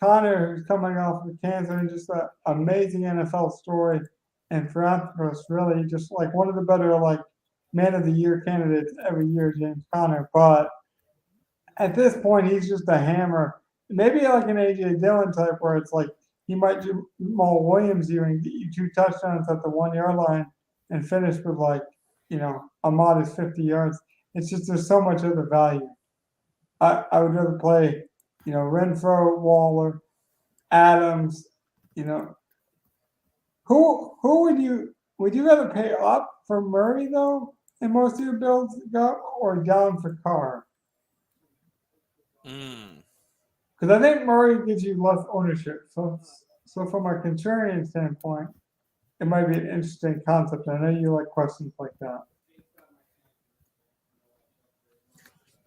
Conner, who's coming off of cancer and just an amazing NFL story. And for us, really, just like one of the better like man of the year candidates every year, James Conner. But at this point, he's just a hammer. Maybe like an AJ Dillon type, where it's like he might do Jamal Williams here and get you 2 touchdowns at the 1-yard line and finish with like, a modest 50 yards. It's just there's so much other value. I would rather play, Renfro, Waller, Adams, Who would you rather pay up for Murray though in most of your builds or down for Carr? Because I think Murray gives you less ownership. So from a contrarian standpoint, it might be an interesting concept. I know you like questions like that.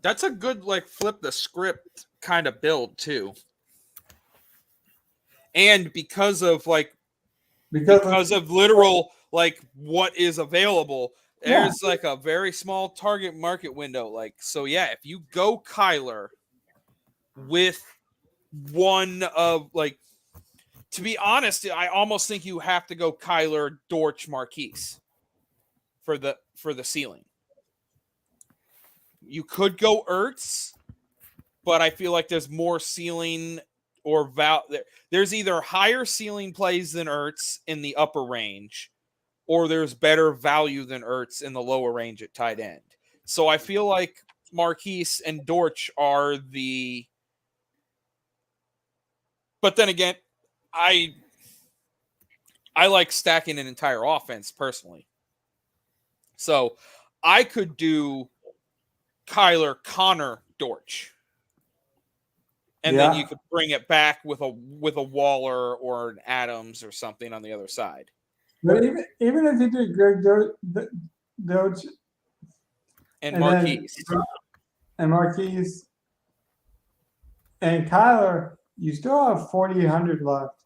That's a good flip the script kind of build too. And because of literal what is available, there's a very small target market window. If you go Kyler with one of to be honest, I almost think you have to go Kyler, Dortch, Marquise for the ceiling. You could go Ertz, but I feel like there's more ceiling or there's either higher ceiling plays than Ertz in the upper range, or there's better value than Ertz in the lower range at tight end. So I feel like Marquise and Dortch are But then again, I like stacking an entire offense personally. So I could do Kyler, Connor, Dortch. And then you could bring it back with a Waller or an Adams or something on the other side. But even if you do Greg Dortch and Marquise and Kyler, you still have 4,800 left.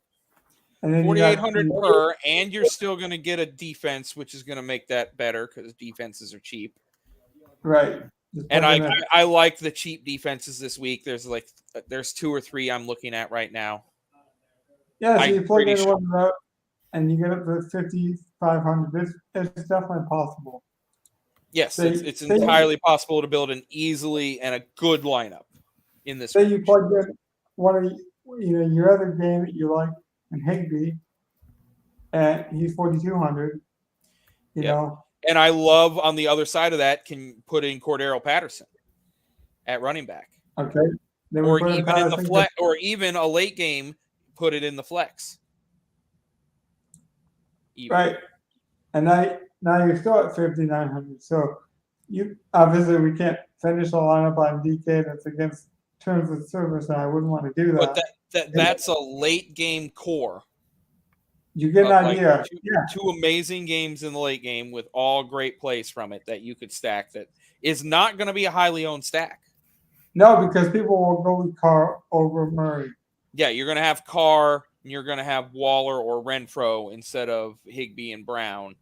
And then 4,800 per, and you're still going to get a defense, which is going to make that better because defenses are cheap. Right. And I like the cheap defenses this week. There's 2 or 3 I'm looking at right now. Yeah, so you plug in one route and you get up to 5,500. It's definitely possible. Yes, it's entirely possible to build an easily and a good lineup in this. Say you plug in one of your other game that you like, and Higbee, and he's 4,200. You know. And I love on the other side of that can put in Cordero Patterson at running back. Okay. Or even in the flex, or even a late game, put it in the flex. Right. And now you're still at 5,900. So you obviously we can't finish the lineup on DK that's against terms of service, and I wouldn't want to do that. But that's a late game core. You get an idea. Two amazing games in the late game with all great plays from it that you could stack that is not going to be a highly owned stack. No, because people will go with Carr over Murray. Yeah, you're going to have Carr and you're going to have Waller or Renfro instead of Higbee and Brown.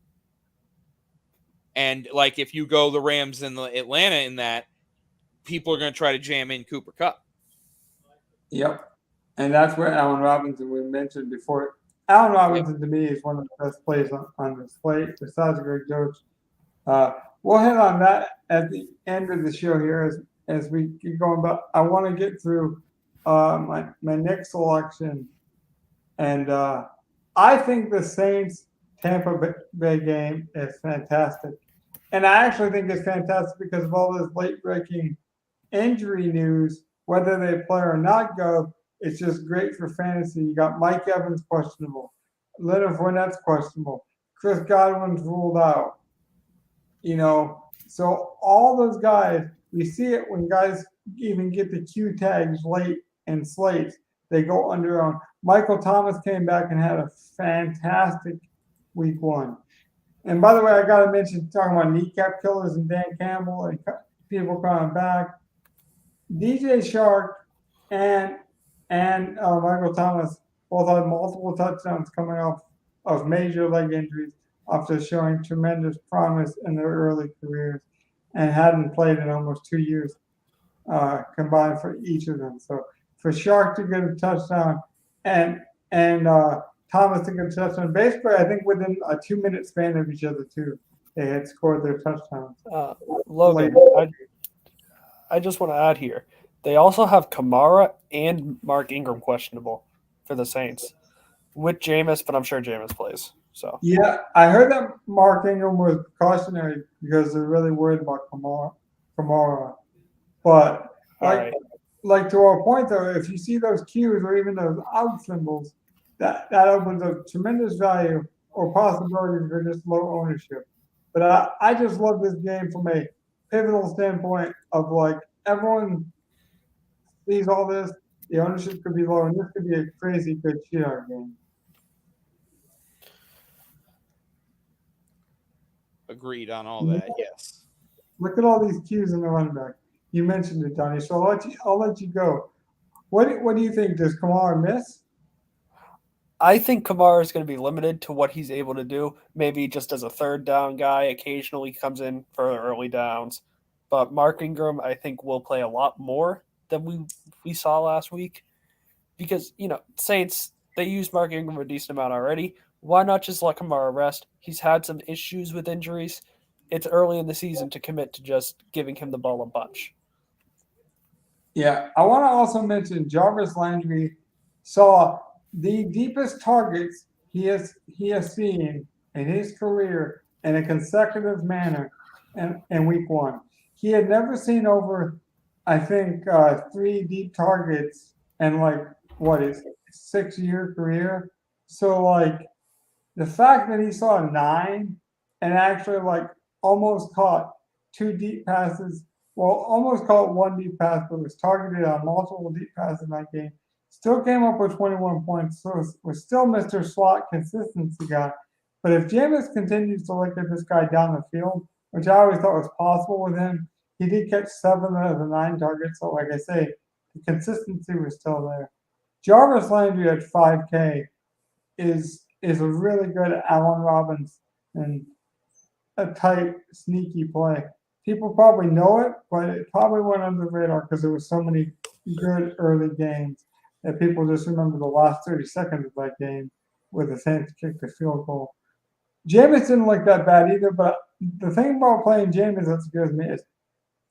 And like if you go the Rams and the Atlanta in that, people are going to try to jam in Cooper Kupp. Yep. And that's where Allen Robinson we mentioned before. Allen Robinson to me is one of the best plays on the slate besides Greg Dortch. We'll hit on that at the end of the show here as we keep going. But I want to get through my next selection, and I think the Saints Tampa Bay game is fantastic, and I actually think it's fantastic because of all this late breaking injury news, whether they play or not go. It's just great for fantasy. You got Mike Evans questionable, Leonard Fournette's questionable, Chris Godwin's ruled out. So all those guys, we see it when guys even get the Q tags late in slates. They go under on. Michael Thomas came back and had a fantastic week 1. And by the way, I got to mention, talking about kneecap killers and Dan Campbell and people coming back. DJ Shark and Michael Thomas both had multiple touchdowns coming off of major leg injuries after showing tremendous promise in their early careers and hadn't played in almost 2 years combined for each of them. So for Shark to get a touchdown and Thomas to get a touchdown, basically I think within a 2-minute span of each other too, they had scored their touchdowns. Logan, I just want to add here. They also have Kamara and Mark Ingram questionable for the Saints with Jameis, but I'm sure Jameis plays. So yeah, I heard that Mark Ingram was cautionary because they're really worried about Kamara. But like to our point though, if you see those Qs or even those out symbols, that opens up tremendous value or possibility for just low ownership. But I just love this game from a pivotal standpoint of like everyone sees all this, the ownership could be low, and this could be a crazy good shootout game. Agreed on all that, yes. Look at all these Qs in the running back. You mentioned it, Donnie, so I'll let you go. What do you think? Does Kamara miss? I think Kamara is going to be limited to what he's able to do. Maybe just as a third down guy, occasionally comes in for early downs. But Mark Ingram, I think, will play a lot more than we saw last week. Because, Saints, they used Mark Ingram a decent amount already. Why not just let Kamara rest? He's had some issues with injuries. It's early in the season to commit to just giving him the ball a bunch. Yeah, I want to also mention Jarvis Landry saw the deepest targets he has seen in his career in a consecutive manner in week 1. He had never seen over, I think, 3 deep targets and 6-year career. So like the fact that he saw a 9 and actually like almost caught 2 deep passes, well, almost caught 1 deep pass, but was targeted on multiple deep passes in that game. Still came up with 21 points, so was still Mr. Slot consistency guy. But if Jameis continues to look at this guy down the field, which I always thought was possible with him, he did catch 7 out of the 9 targets. So, like I say, the consistency was still there. Jarvis Landry at 5K is a really good Allen Robinson and a tight, sneaky play. People probably know it, but it probably went under the radar because there was so many good early games that people just remember the last 30 seconds of that game where the Saints kicked the field goal. Jameis didn't look that bad either, but the thing about playing Jameis that scares me is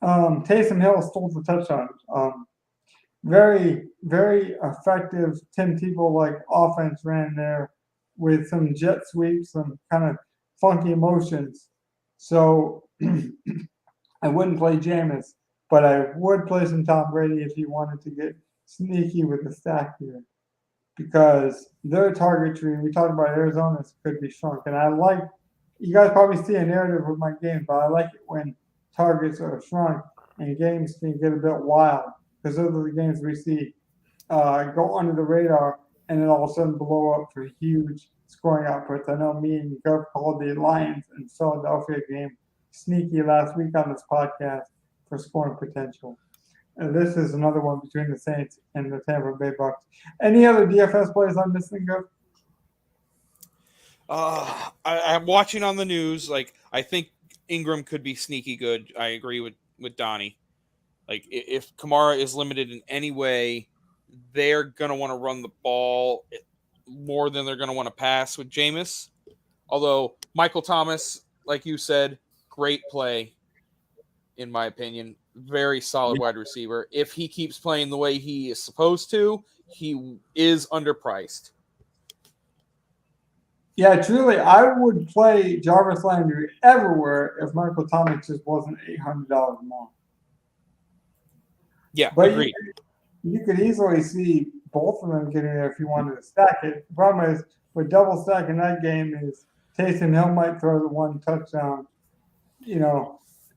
Taysom Hill stole the touchdown. Very, very effective Tim Tebow-like offense ran there with some jet sweeps, some kind of funky motions. So I wouldn't play Jameis, but I would play some Tom Brady if you wanted to get sneaky with the stack here. Because their target tree, we talked about Arizona's could be shrunk. And I like, you guys probably see a narrative with my game, but I like it when targets are shrunk and games can get a bit wild. Because those are the games we see go under the radar and then all of a sudden blow up for huge scoring outputs. I know me and Gov called the Lions and Philadelphia game sneaky last week on this podcast for scoring potential. And this is another one between the Saints and the Tampa Bay Bucks. Any other DFS plays I'm missing, Gov? I'm watching on the news. Like, I think Ingram could be sneaky good. I agree with Donnie. Like, if Kamara is limited in any way, they're going to want to run the ball more than they're going to want to pass with Jameis. Although Michael Thomas, like you said, great play, in my opinion. Very solid wide receiver. If he keeps playing the way he is supposed to, he is underpriced. Yeah, truly, I would play Jarvis Landry everywhere if Michael Thomas just wasn't $800 more. Yeah, but agreed. You could easily see both of them getting there if you wanted to stack it. The problem is, with double stacking that game is Taysom Hill might throw the 1 touchdown,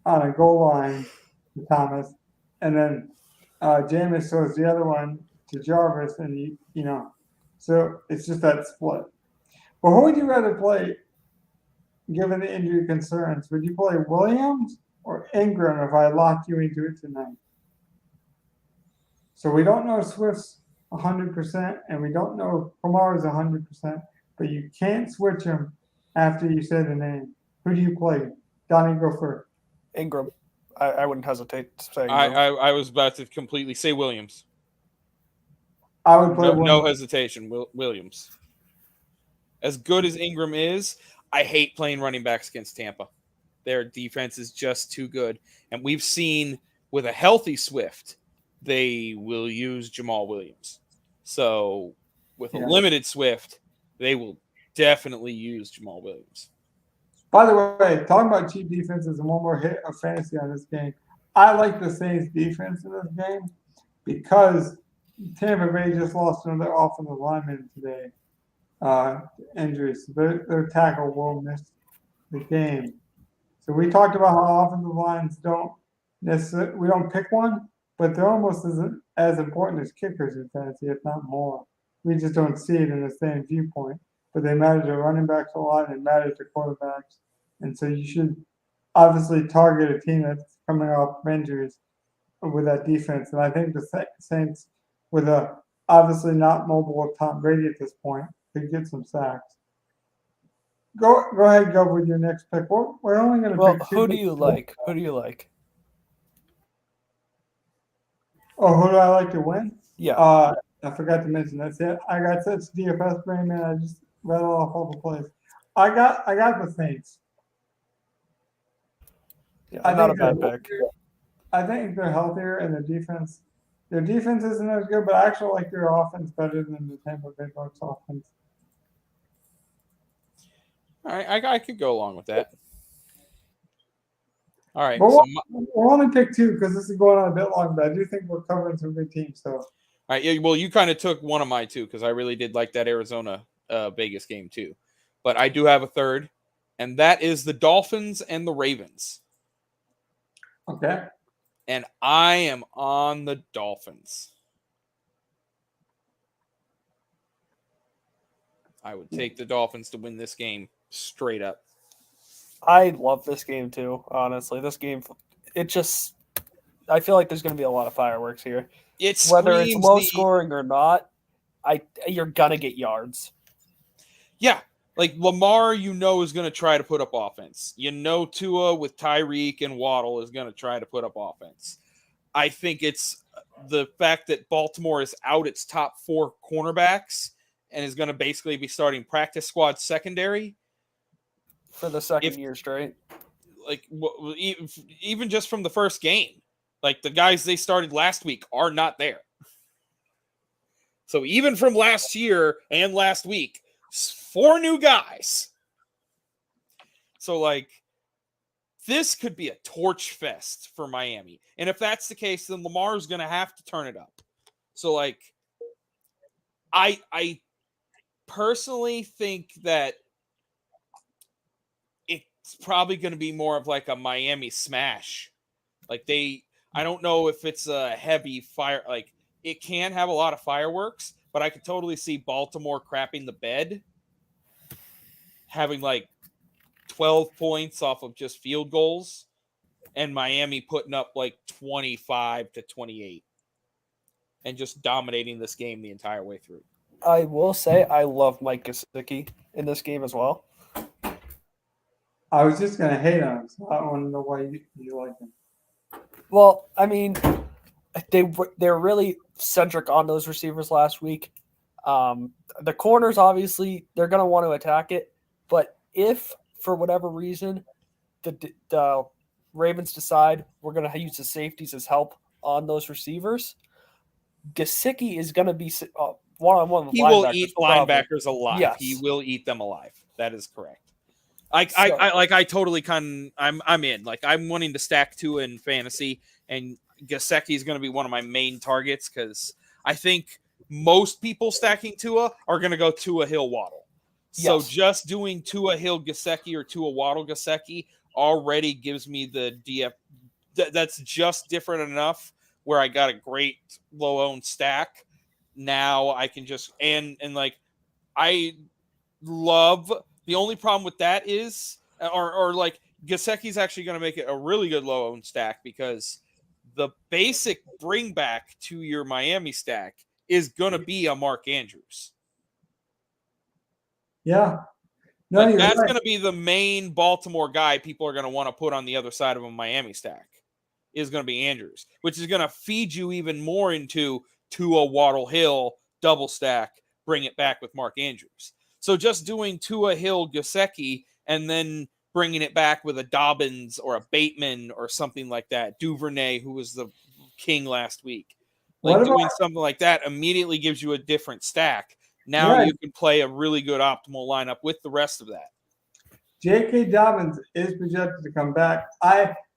on a goal line to Thomas, and then Jameis throws the other one to Jarvis, and so it's just that split. But who would you rather play, given the injury concerns? Would you play Williams or Ingram if I locked you into it tonight? So we don't know Swift's 100%, and we don't know Kamara's 100%, but you can't switch them after you say the name. Who do you play? Donnie, go first. Ingram. I wouldn't hesitate to say Ingram. I was about to completely say Williams. I would play no hesitation. Williams. As good as Ingram is, I hate playing running backs against Tampa. Their defense is just too good. And we've seen with a healthy Swift, they will use Jamal Williams. So with a limited Swift, they will definitely use Jamal Williams. By the way, talking about cheap defenses and one more hit of fantasy on this game, I like the Saints defense in this game because Tampa Bay just lost another offensive lineman today. Injuries. Their tackle will miss the game. So we talked about how offensive lines don't necessarily, we don't pick one, but they're almost as important as kickers in fantasy, if not more. We just don't see it in the same viewpoint. But they matter to running backs a lot, and they matter to quarterbacks. And so you should obviously target a team that's coming off injuries with that defense. And I think the Saints, with a obviously not mobile Tom Brady at this point, could get some sacks. Go ahead, go with your next pick. We're only going to pick two. Who do you like? Who do you like? Oh, who do I like to win? Yeah. I forgot to mention that's it. I got such DFS brain, man. I just read off all the plays. I got the Saints. Yeah, not a bad pick. I think they're healthier, and their defense isn't as good, but I actually like their offense better than the Tampa Bay Bucks offense. All right, I could go along with that. All right. But we'll only pick two because this is going on a bit long, but I do think we're covering some good teams. So All right. Yeah, well, you kind of took one of my two because I really did like that Arizona Vegas game too. But I do have a third, and that is the Dolphins and the Ravens. Okay. And I am on the Dolphins. I would take the Dolphins to win this game straight up. I love this game too, honestly. This game, I feel like there's going to be a lot of fireworks here. Whether it's low scoring or not, you're going to get yards. Yeah. Like Lamar, is going to try to put up offense. Tua with Tyreek and Waddle is going to try to put up offense. I think it's the fact that Baltimore is out its top 4 cornerbacks and is going to basically be starting practice squad secondary for the second year straight. Like even just from the first game, like the guys they started last week are not there. So even from last year and last week, 4 new guys. So like this could be a torch fest for Miami. And if that's the case, then Lamar's going to have to turn it up. So like I personally think that it's probably going to be more of like a Miami smash. Like I don't know if it's a heavy fire, like it can have a lot of fireworks, but I could totally see Baltimore crapping the bed, having like 12 points off of just field goals, and Miami putting up like 25-28 and just dominating this game the entire way through. I will say I love Mike Gesicki in this game as well. I was just going to hate on him, so I want to know why you like him. Well, I mean, they're really centric on those receivers last week. The corners, obviously, they're going to want to attack it. But if, for whatever reason, the Ravens decide we're going to use the safeties as help on those receivers, Gesicki is going to be one-on-one with linebackers. He will eat linebackers alive. Yes. He will eat them alive. That is correct. I totally I'm in. Like I'm wanting to stack Tua in fantasy, and Gesicki is going to be one of my main targets because I think most people stacking Tua are going to go Tua Hill Waddle. So yes. Just doing Tua Hill Gesicki or Tua Waddle Gesicki already gives me the DF. That's just different enough where I got a great low owned stack. Now I can just and like I love. The only problem with that is, or like Gesicki's actually going to make it a really good low owned stack because the basic bring back to your Miami stack is going to be a Mark Andrews. Yeah. No, like that's going to be the main Baltimore guy people are going to want to put on the other side of a Miami stack is going to be Andrews, which is going to feed you even more into Tua Waddle Hill double stack, bring it back with Mark Andrews. So just doing Tua Hill Gesicki and then bringing it back with a Dobbins or a Bateman or something like that, Duvernay, who was the king last week. Like doing something like that immediately gives you a different stack. Now you can play a really good optimal lineup with the rest of that. J.K. Dobbins is projected to come back.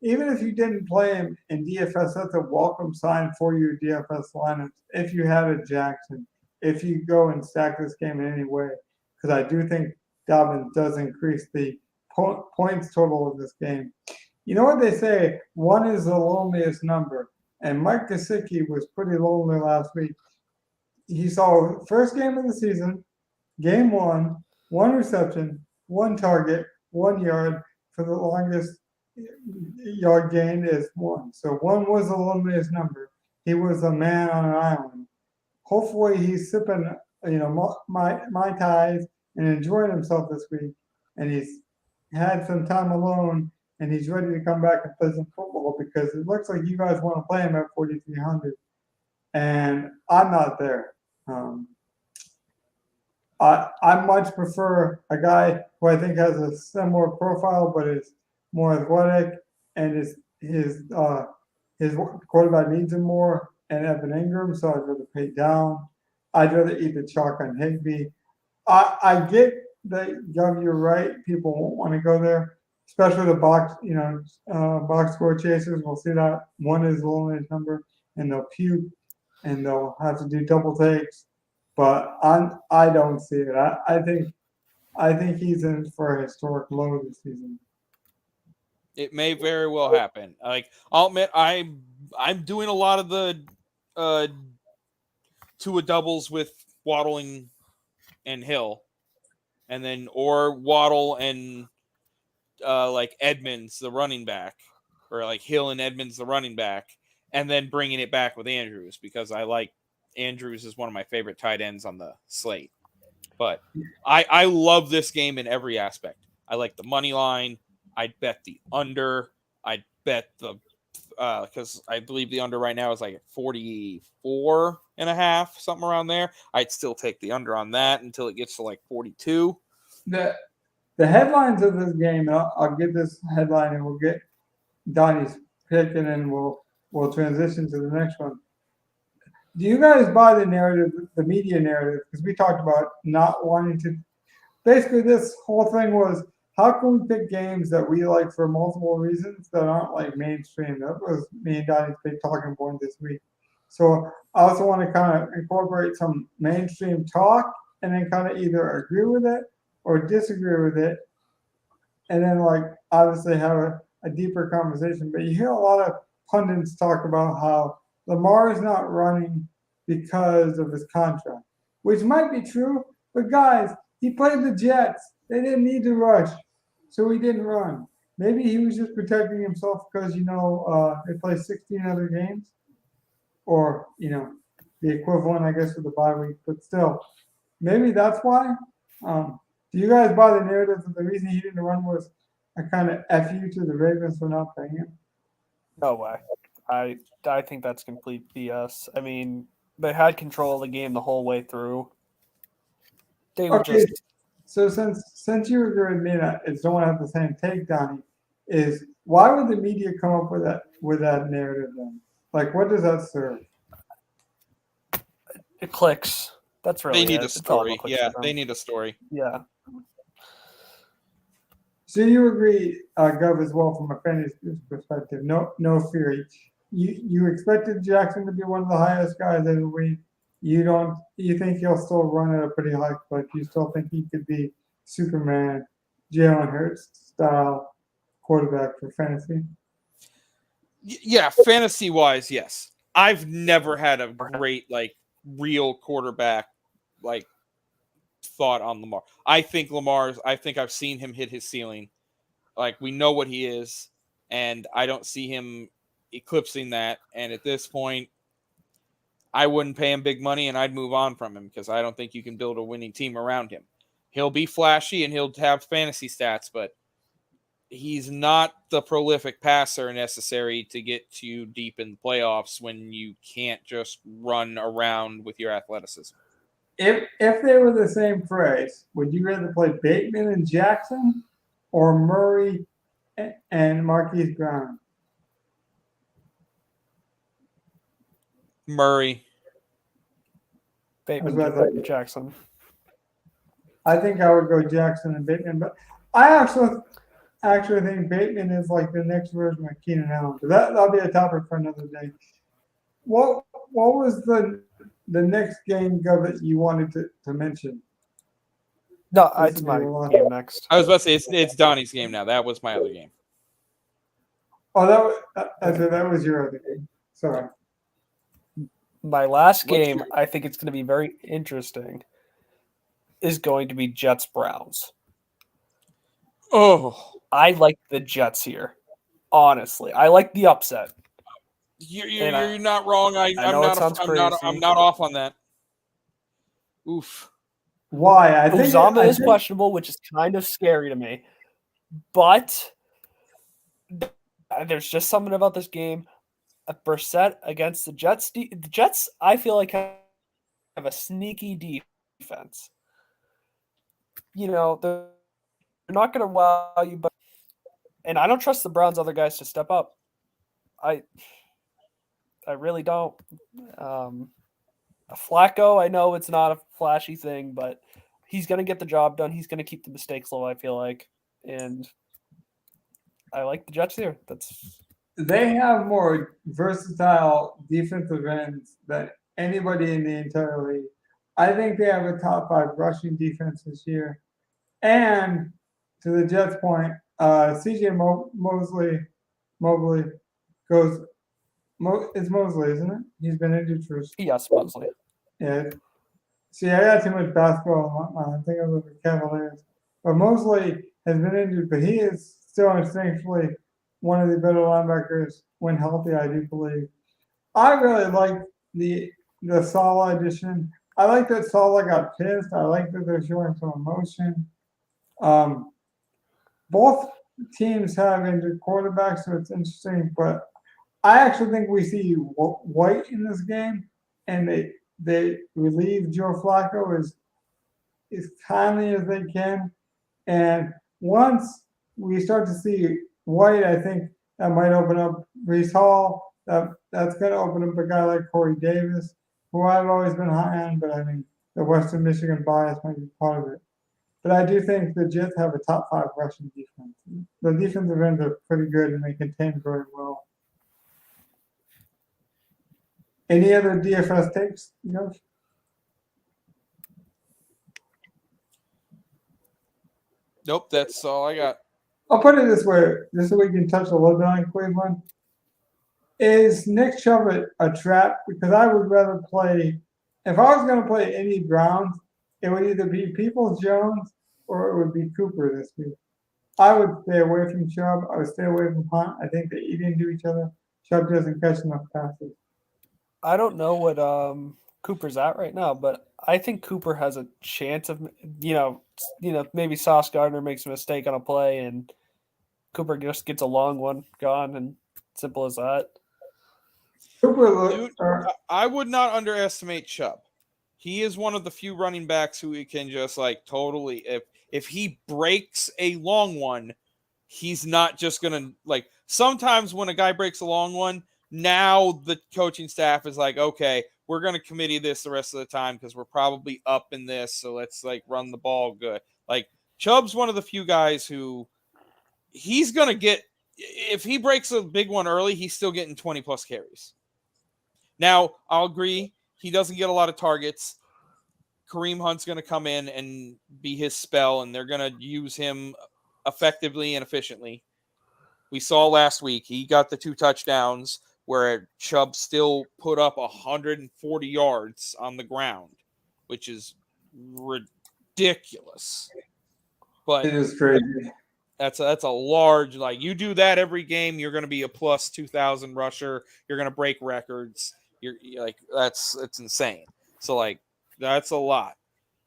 Even if you didn't play him in DFS, that's a welcome sign for your DFS lineups. If you have a Jackson, if you go and stack this game in any way. Because I do think Dobbins does increase the points total of this game. You know what they say? 1 is the loneliest number. And Mike Gesicki was pretty lonely last week. He saw first game of the season, game 1, 1 reception, 1 target, 1 yard. For the longest yard gain is 1. So 1 was the loneliest number. He was a man on an island. Hopefully he's sipping my ties and enjoying himself this week, and he's had some time alone, and he's ready to come back and play some football because it looks like you guys want to play him at 4,300, and I'm not there. I much prefer a guy who I think has a similar profile but is more athletic, and his quarterback needs him more, and Evan Ingram, so I'd rather pay down. I'd rather eat the chalk on Higbee. I get that, you're right. People won't want to go there, especially the box score chasers. We'll see that 1 is the loneliest number, and they'll puke. and they'll have to do double takes. But I don't see it. I think he's in for a historic low this season. It may very well happen. Like, I'll admit, I'm doing a lot of the two doubles with Waddle and Hill, and then or Waddle and like Edmonds, the running back, or like Hill and Edmonds, the running back, and then bringing it back with Andrews because I like Andrews is one of my favorite tight ends on the slate. But I love this game in every aspect. I like the money line. I'd bet the under. I'd bet the because I believe the under right now is like 44.5, something around there. I'd still take the under on that until it gets to like 42. The headlines of this game, I'll get this headline and we'll get Donnie's pick and then we'll transition to the next one. Do you guys buy the narrative, the media narrative? Because we talked about not wanting to. Basically, this whole thing was how can we pick games that we like for multiple reasons that aren't like mainstream? That was me and Donnie's big talking point this week. So I also want to kind of incorporate some mainstream talk and then kind of either agree with it or disagree with it. And then like obviously have a deeper conversation. But you hear a lot of pundits talk about how Lamar is not running because of his contract, which might be true. But guys, he played the Jets. They didn't need to rush, so he didn't run. Maybe he was just protecting himself because, they play 16 other games. Or, the equivalent, I guess, for the bye week. But still, maybe that's why. Do you guys buy the narrative that the reason he didn't run was a kind of F you to the Ravens for not paying him? No way. I think that's complete BS. I mean, they had control of the game the whole way through. They were Okay, just so since you agree with me that I don't have the same take, Donnie, is why would the media come up with that narrative then? Like, what does that serve? it clicks. That's really They need it. a It's all story. about clicks Yeah, for them. they need a story. Yeah. So you agree, Gov, as well from a fantasy perspective. No fear. You expected Jackson to be one of the highest guys every week. You think he'll still run at a pretty high clip. You still think he could be Superman, Jalen Hurts style quarterback for fantasy? Yeah, fantasy wise, yes. I've never had a great real quarterback thought on Lamar. I think I've seen him hit his ceiling. Like, we know what he is, and I don't see him eclipsing that. And at this point, I wouldn't pay him big money and I'd move on from him because I don't think you can build a winning team around him. He'll be flashy and he'll have fantasy stats, but he's not the prolific passer necessary to get you deep in the playoffs when you can't just run around with your athleticism. If they were the same price, would you rather play Bateman and Jackson or Murray and Marquise Brown? Murray. Bateman, Jackson. I think I would go Jackson and Bateman, but I actually think Bateman is like the next version of Keenan Allen. But that'll be a topic for another day. What was the next game, Gov, that you wanted to mention? No, it's my game next. I was about to say it's Donnie's game now. That was my other game. Oh, that was your other game. Sorry. My last game, I think it's going to be very interesting, is going to be Jets-Browns. Oh. I like the Jets here. Honestly. I like the upset. You're not wrong. I'm not off on that. Oof. Why? I think Uzomah is questionable, which is kind of scary to me. But there's just something about this game. Brissett against the Jets. The Jets, I feel like, have a sneaky defense. They're not going to wow you, and I don't trust the Browns' other guys to step up. I really don't. Flacco, I know it's not a flashy thing, but he's going to get the job done. He's going to keep the mistakes low, I feel like. And I like the Jets here. They have more versatile defensive ends than anybody in the entire league. I think they have a top 5 rushing defense this year. And to the Jets' point, CJ Mobley goes. It's Mosley, isn't it? He's been injured for. Yes, Mosley. Yeah. See, I got too much basketball. I think I'm with the Cavaliers. But Mosley has been injured, but he is still instinctually one of the better linebackers when healthy, I do believe. I really like the Saleh addition. I like that Saleh got pissed. I like that they're showing some emotion. Both teams have injured quarterbacks, so it's interesting. But I actually think we see White in this game, and they relieve Joe Flacco as timely as they can. And once we start to see White, I think that might open up Brees Hall. That's going to open up a guy like Corey Davis, who I've always been high on, but I mean, the Western Michigan bias might be part of it. But I do think the Jets have a top 5 rushing defense. The defensive ends are pretty good, and they contain very well. Any other DFS takes, Josh? Nope, that's all I got. I'll put it this way, just so we can touch a little bit on Cleveland. Is Nick Chubb a trap? Because I would rather play, if I was going to play any Browns, it would either be Peoples-Jones or it would be Cooper this week. I would stay away from Chubb. I would stay away from Hunt. I think they eat into each other. Chubb doesn't catch enough passes. I don't know what Cooper's at right now, but I think Cooper has a chance of, maybe Sauce Gardner makes a mistake on a play and Cooper just gets a long one gone, and simple as that. Dude, I would not underestimate Chubb. He is one of the few running backs who can just totally, if he breaks a long one, he's not just going to sometimes when a guy breaks a long one, now the coaching staff is like, okay, we're going to committee this the rest of the time because we're probably up in this. So let's run the ball good. Chubb's one of the few guys who he's going to get, if he breaks a big one early, he's still getting 20 plus carries. Now, I'll agree. He doesn't get a lot of targets. Kareem Hunt's going to come in and be his spell, and they're going to use him effectively and efficiently. We saw last week, he got the 2 touchdowns where Chubb still put up 140 yards on the ground, which is ridiculous. But it is crazy. That's a large, you do that every game, you're going to be a plus 2,000 rusher. You're going to break records. You're it's insane. So that's a lot.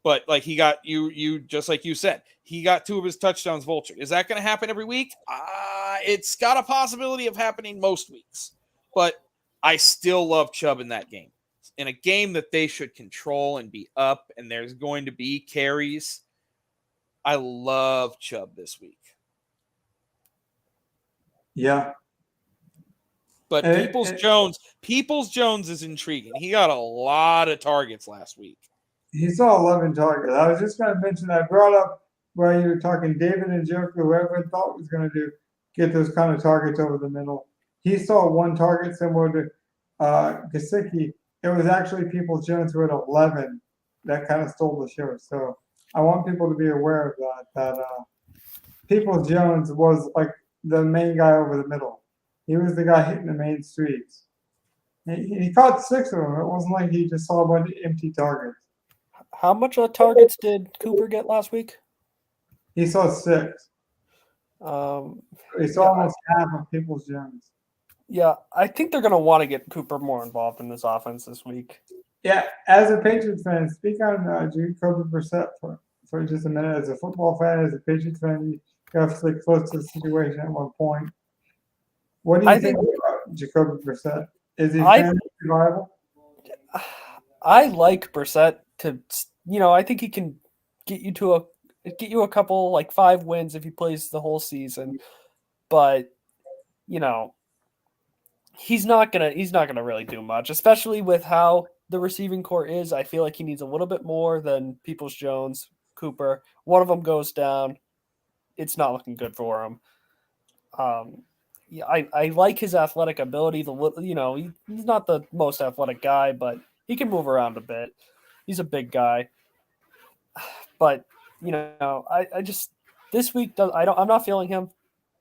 But he got you just like you said, he got 2 of his touchdowns vultured. Is that going to happen every week? It's got a possibility of happening most weeks. But I still love Chubb in that game. In a game that they should control and be up, and there's going to be carries. I love Chubb this week. Yeah. But Peoples-Jones is intriguing. He got a lot of targets last week. He saw 11 targets. I was just going to mention, I brought up where you were talking David and Joker, whoever thought was going to get those kind of targets over the middle. He saw 1 target similar to Gesicki. It was actually Peoples-Jones who had 11 that kind of stole the show. So I want people to be aware of that Peoples-Jones was the main guy over the middle. He was the guy hitting the main streets. He caught 6 of them. It wasn't like he just saw a bunch of empty targets. How much targets did Cooper get last week? He saw 6. He saw almost half of Peoples-Jones. Yeah, I think they're going to want to get Cooper more involved in this offense this week. Yeah, as a Patriots fan, speak on Jacoby Brissett for just a minute. As a football fan, as a Patriots fan, you got to close to the situation at one point. What do you think about Jacoby Brissett? Is he viable? I like Brissett to, I think he can get you a couple 5 wins if he plays the whole season, but he's not gonna really do much, especially with how the receiving core is. I feel like he needs a little bit more than Peoples-Jones, Cooper. One of them goes down, it's not looking good for him. I like his athletic ability. He's not the most athletic guy, but He can move around a bit. He's a big guy. But, I just this week I'm not feeling him,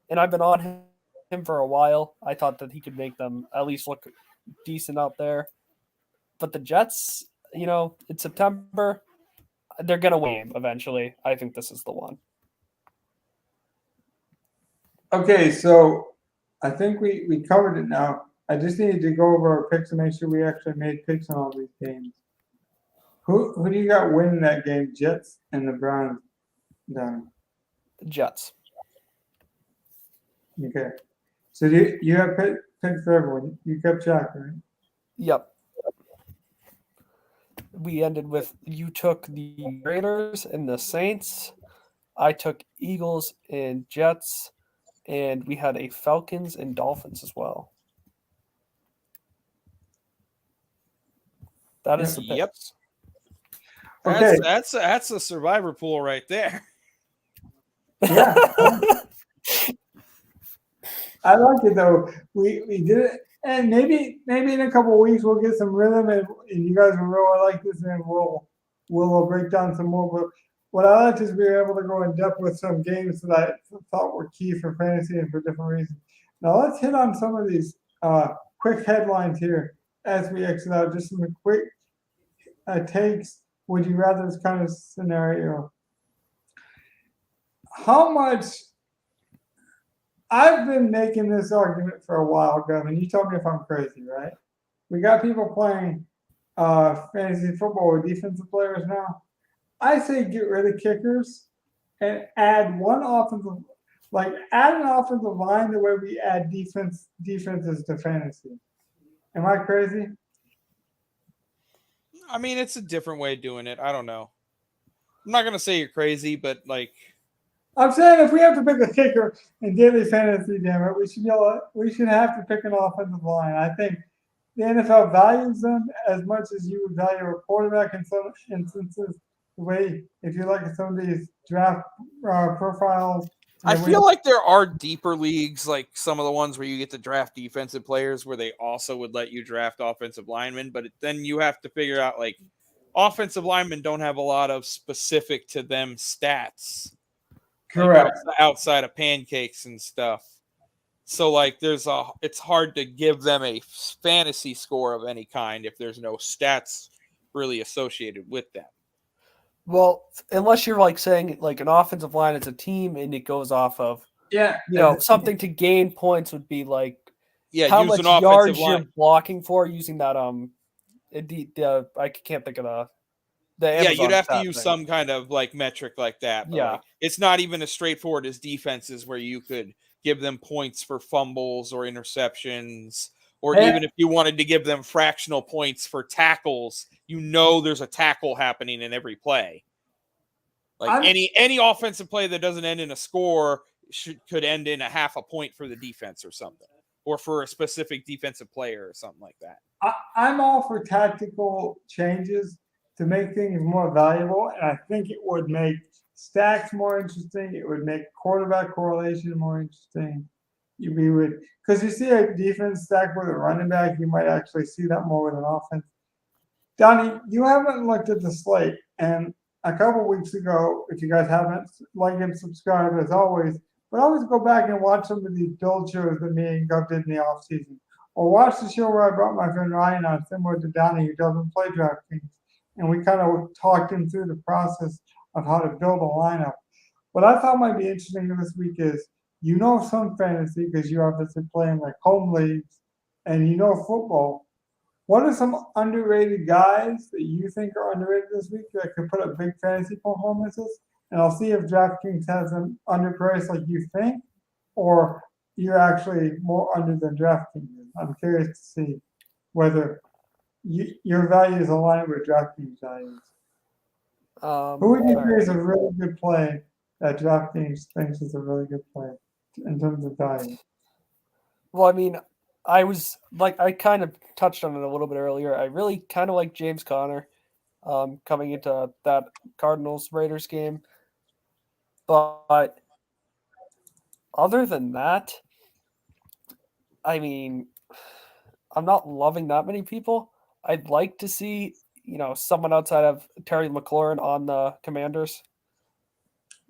and I've been on him for a while. I thought that he could make them at least look decent out there. But the Jets, in September, they're going to win eventually. I think this is the one. Okay, so I think we covered it now. I just needed to go over our picks and make sure we actually made picks on all these games. Who do you got winning that game? Jets and the Browns. Down. The Jets. Okay. So you have picks for everyone. You kept track, right? Yep. We ended with you took the Raiders and the Saints. I took Eagles and Jets. And we had a Falcons and Dolphins as well. That is the picks. Yep. Okay. That's a survivor pool right there. Yeah. I like it though. We did it, and maybe in a couple of weeks we'll get some rhythm, and you guys will really like this, and we'll break down some more. But what I liked is we were able to go in depth with some games that I thought were key for fantasy and for different reasons. Now let's hit on some of these quick headlines here as we exit out. Just some quick takes. Would you rather this kind of scenario? How much? I've been making this argument for a while, Gavin. You tell me if I'm crazy, right? We got people playing fantasy football with defensive players now. I say get rid of kickers and add an offensive line the way we add defenses to fantasy. Am I crazy? I mean, it's a different way of doing it. I don't know. I'm not gonna say you're crazy, but I'm saying if we have to pick a kicker in daily fantasy, damn it, we should have to pick an offensive line. I think the NFL values them as much as you would value a quarterback in some instances. The way, if you look at some of these draft profiles, I feel like there are deeper leagues, like some of the ones where you get to draft defensive players, where they also would let you draft offensive linemen. But then you have to figure out offensive linemen don't have a lot of specific to them stats. Correct. Outside of pancakes and stuff. So it's hard to give them a fantasy score of any kind if there's no stats really associated with them. Well, unless you're saying an offensive line is a team and it goes off of something to gain points would be how much yards you're blocking for using that I can't think of the Amazon you'd have to stat use thing. some kind of metric like that. But it's not even as straightforward as defenses where you could give them points for fumbles or interceptions, or even if you wanted to give them fractional points for tackles, there's a tackle happening in every play. Any offensive play that doesn't end in a score could end in a half a point for the defense or something, or for a specific defensive player or something like that. I'm all for tactical changes to make things more valuable, and I think it would make stacks more interesting. It would make quarterback correlation more interesting. Because you see a defense stack with a running back, you might actually see that more with an offense. Donnie, you haven't looked at the slate, and a couple weeks ago, if you guys haven't, like and subscribe as always, but always go back and watch some of these build shows that me and Gov did in the off season, or watch the show where I brought my friend Ryan on, similar to Donnie, who doesn't play Draftkings. And we kind of talked him through the process of how to build a lineup. What I thought might be interesting this week is, some fantasy because you obviously play in home leagues and football. What are some underrated guys that you think are underrated this week that could put up big fantasy performances? And I'll see if DraftKings has them underpriced like you think, or you're actually more under than DraftKings. I'm curious to see whether your values align with DraftKings values. Who would you say is a really good play that DraftKings thinks is a really good play in terms of value? Well, I mean, I kind of touched on it a little bit earlier. I really kind of like James Conner coming into that Cardinals-Raiders game. But other than that, I mean, I'm not loving that many people. I'd like to see, someone outside of Terry McLaurin on the Commanders.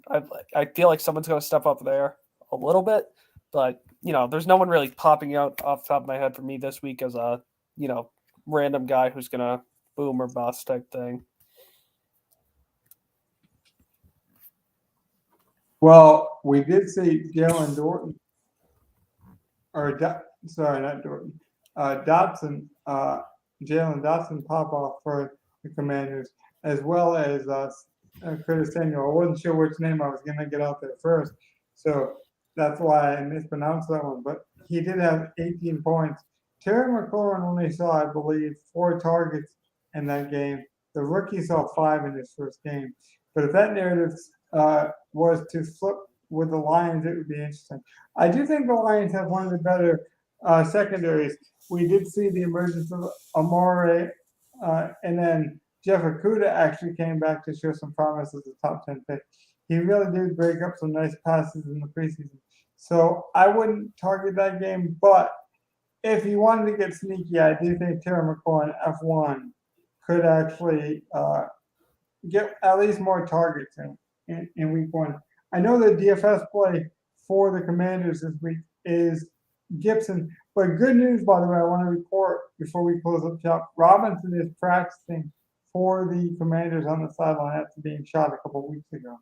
I feel like someone's going to step up there a little bit, but there's no one really popping out off the top of my head for me this week as a random guy who's going to boom or bust type thing. Well, we did see Jalen Dorton, sorry, not Dorton, Dotson, Jalen Dotson pop off for the Commanders, as well as Curtis Samuel. I wasn't sure which name I was going to get out there first, so that's why I mispronounced that one. But he did have 18 points. Terry McLaurin only saw, I believe, 4 targets in that game. The rookie saw 5 in his first game. But if that narrative was to flip with the Lions, it would be interesting. I do think the Lions have one of the better secondaries. We did see the emergence of Amare, and then Jeff Okudah actually came back to show some promise as a top 10 pick. He really did break up some nice passes in the preseason. So I wouldn't target that game, but if you wanted to get sneaky, I do think Terry McLaurin F1 could actually get at least more targets in week 1. I know the DFS play for the Commanders this week is Gibson, but good news, by the way, I want to report before we close up shop. Robinson is practicing for the Commanders on the sideline after being shot a couple of weeks ago.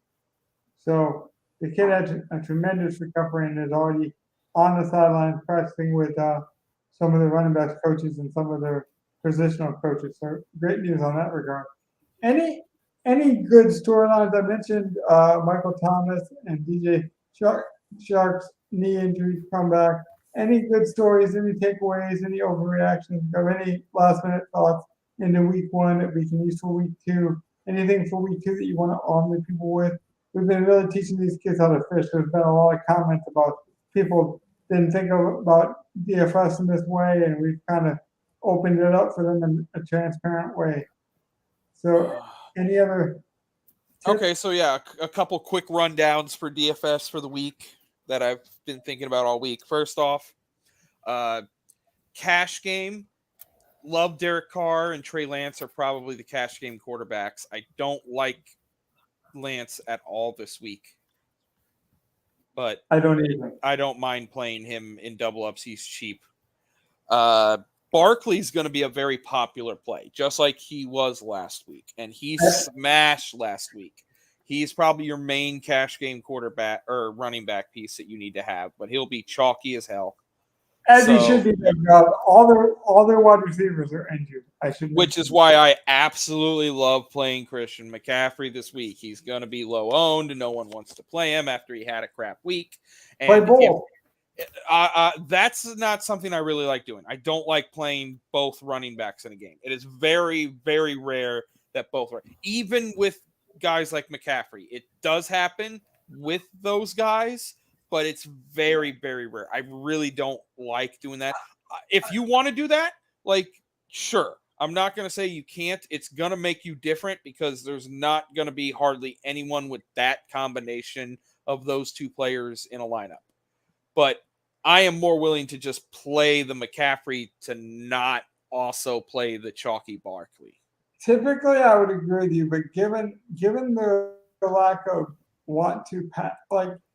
So the kid had a tremendous recovery and is already on the sideline practicing with some of the running backs coaches and some of their positional coaches. So great news on that regard. Any good storylines? I mentioned Michael Thomas and DJ Shark's knee injury comeback. Any good stories, any takeaways, any overreactions, or any last minute thoughts into week 1 that we can use for week 2? Anything for week 2 that you want to arm the people with? We've been really teaching these kids how to fish. There's been a lot of comments about people didn't think about DFS in this way, and we've kind of opened it up for them in a transparent way. So any other tips? Okay, so yeah, a couple quick rundowns for DFS for the week that I've been thinking about all week. First off, cash game. Love Derek Carr and Trey Lance are probably the cash game quarterbacks. I don't like Lance at all this week, but I don't either. I don't mind playing him in double ups. He's cheap. Barkley's going to be a very popular play, just like he was last week, and he smashed last week. He's probably your main cash game quarterback or running back piece that you need to have, but he'll be chalky as hell. As he should be. All their wide receivers are injured. Which is why I absolutely love playing Christian McCaffrey this week. He's going to be low owned, and no one wants to play him after he had a crap week. And play both. That's not something I really like doing. I don't like playing both running backs in a game. It is very, very rare that both are. Even with guys like McCaffrey, it does happen with those guys, but it's very, very rare. I really don't like doing that. If you want to do that, sure. I'm not going to say you can't. It's going to make you different because there's not going to be hardly anyone with that combination of those two players in a lineup. But I am more willing to just play the McCaffrey to not also play the chalky Barkley. Typically, I would agree with you, but given the lack of want to pass,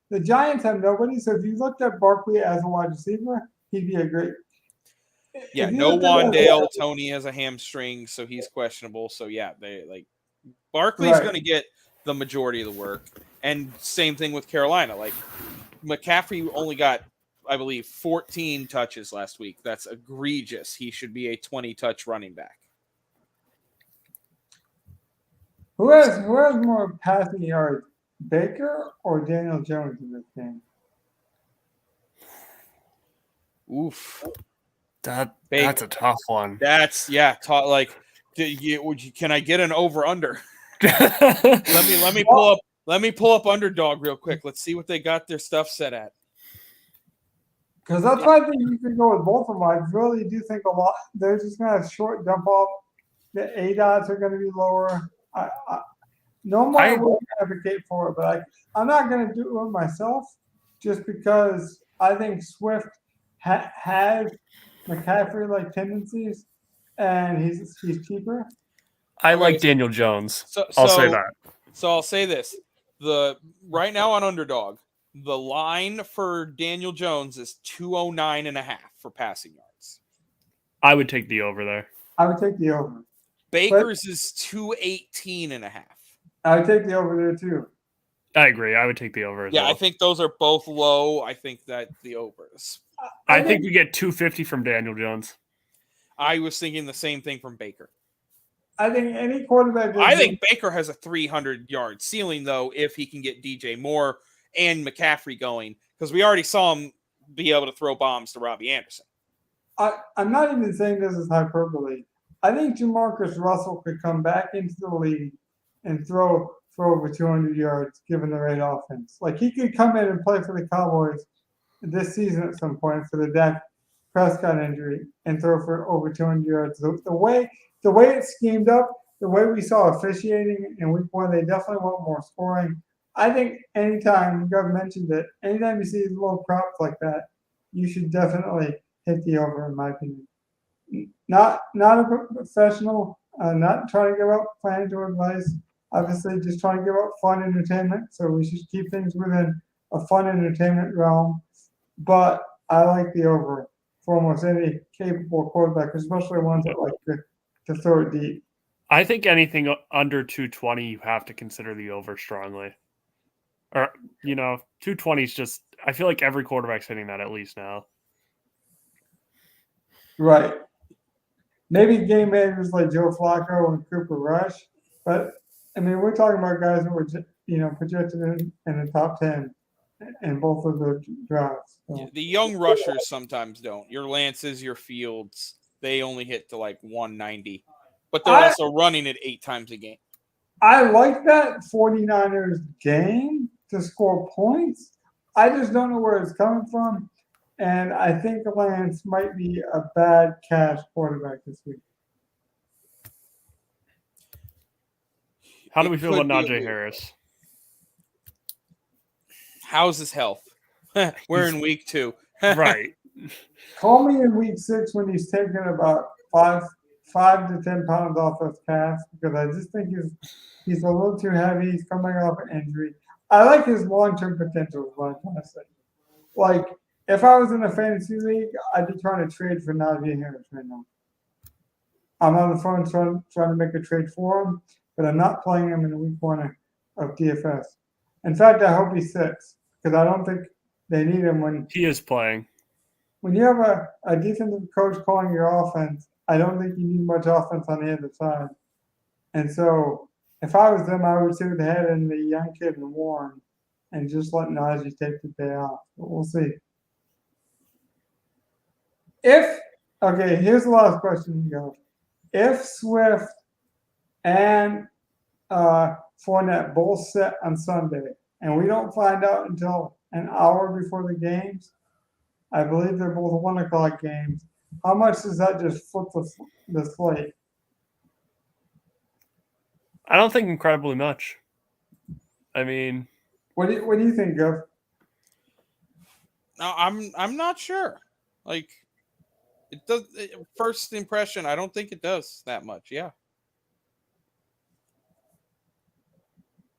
the Giants have nobody. So if you looked at Barkley as a wide receiver, he'd be a great. Yeah, no Wandale. Tony has a hamstring, so he's questionable. So yeah, Barkley's going to get the majority of the work, and same thing with Carolina. McCaffrey only got, I believe, 14 touches last week. That's egregious. He should be a 20-touch running back. Who has more passing yards, Baker or Daniel Jones in this game? Oof. That's a tough one. That's can I get an over under? let me pull up Underdog real quick. Let's see what they got their stuff set at. Because that's why I think you can go with both of them. I really do think a lot. They're just going to have short dump off. The ADOTs are going to be lower. Normally I wouldn't advocate for it, but I'm not going to do it myself just because I think Swift has McCaffrey-like tendencies. and he's cheaper. I like Daniel Jones. So I'll say that. So I'll say this: right now on Underdog, the line for Daniel Jones is 209.5 for passing yards. I would take the over there. I would take the over. Baker's is 218.5. I would take the over there too. I agree. I would take the over as well. I think those are both low. I think that the overs. I think we get 250 from Daniel Jones. I was thinking the same thing from Baker. I think any quarterback. I think Baker has a 300-yard ceiling, though, if he can get DJ Moore and McCaffrey going, because we already saw him be able to throw bombs to Robbie Anderson. I'm not even saying this is hyperbole. I think Jamarcus Russell could come back into the league and throw for over 200 yards, given the right offense. Like, he could come in and play for the Cowboys this season at some point for the Dak Prescott injury and throw for over 200 yards. The way it's schemed up, the way we saw officiating in week 1, they definitely want more scoring. I think anytime, Gov mentioned it, anytime you see little props like that, you should definitely hit the over, in my opinion. Not a professional, not trying to give out financial advice. Obviously, just trying to give out fun entertainment. So we should keep things within a fun entertainment realm. But I like the over for almost any capable quarterback, especially ones that like to throw it deep. I think anything under 220, you have to consider the over strongly. Or, 220 is just, I feel like every quarterback's hitting that at least now. Right. Maybe game managers like Joe Flacco and Cooper Rush. But, I mean, we're talking about guys that were, projected in the top 10 in both of the drafts. So. The young rushers sometimes don't. Your Lances, your Fields, they only hit to like 190. But they're also running it 8 times a game. I like that 49ers game to score points. I just don't know where it's coming from. And I think Lance might be a bad cash quarterback this week. How do we feel about Najee Harris? How's his health? We're in week 2. Right. Call me in week 6 when he's taking about 5 to 10 pounds off his calf, because I just think he's a little too heavy. He's coming off an injury. I like his long-term potential, is what I'm trying to say. Like, if I was in a fantasy league, I'd be trying to trade for Najee Harris right now. I'm on the phone trying to make a trade for him, but I'm not playing him in week 1 of DFS. In fact, I hope he sits, because I don't think they need him when he is playing. When you have a defensive coach calling your offense, I don't think you need much offense on the other side. And so if I was them, I would sit with the head and the young kid and Warren and just let Najee take the day off. But we'll see. Here's the last question, go. If Swift and Fournette both sit on Sunday, and we don't find out until an hour before the games, I believe they're both 1 o'clock games. How much does that just flip the slate? I don't think incredibly much. I mean, what do you think, Gov? No, I'm not sure. Like, it does. First impression, I don't think it does that much. Yeah.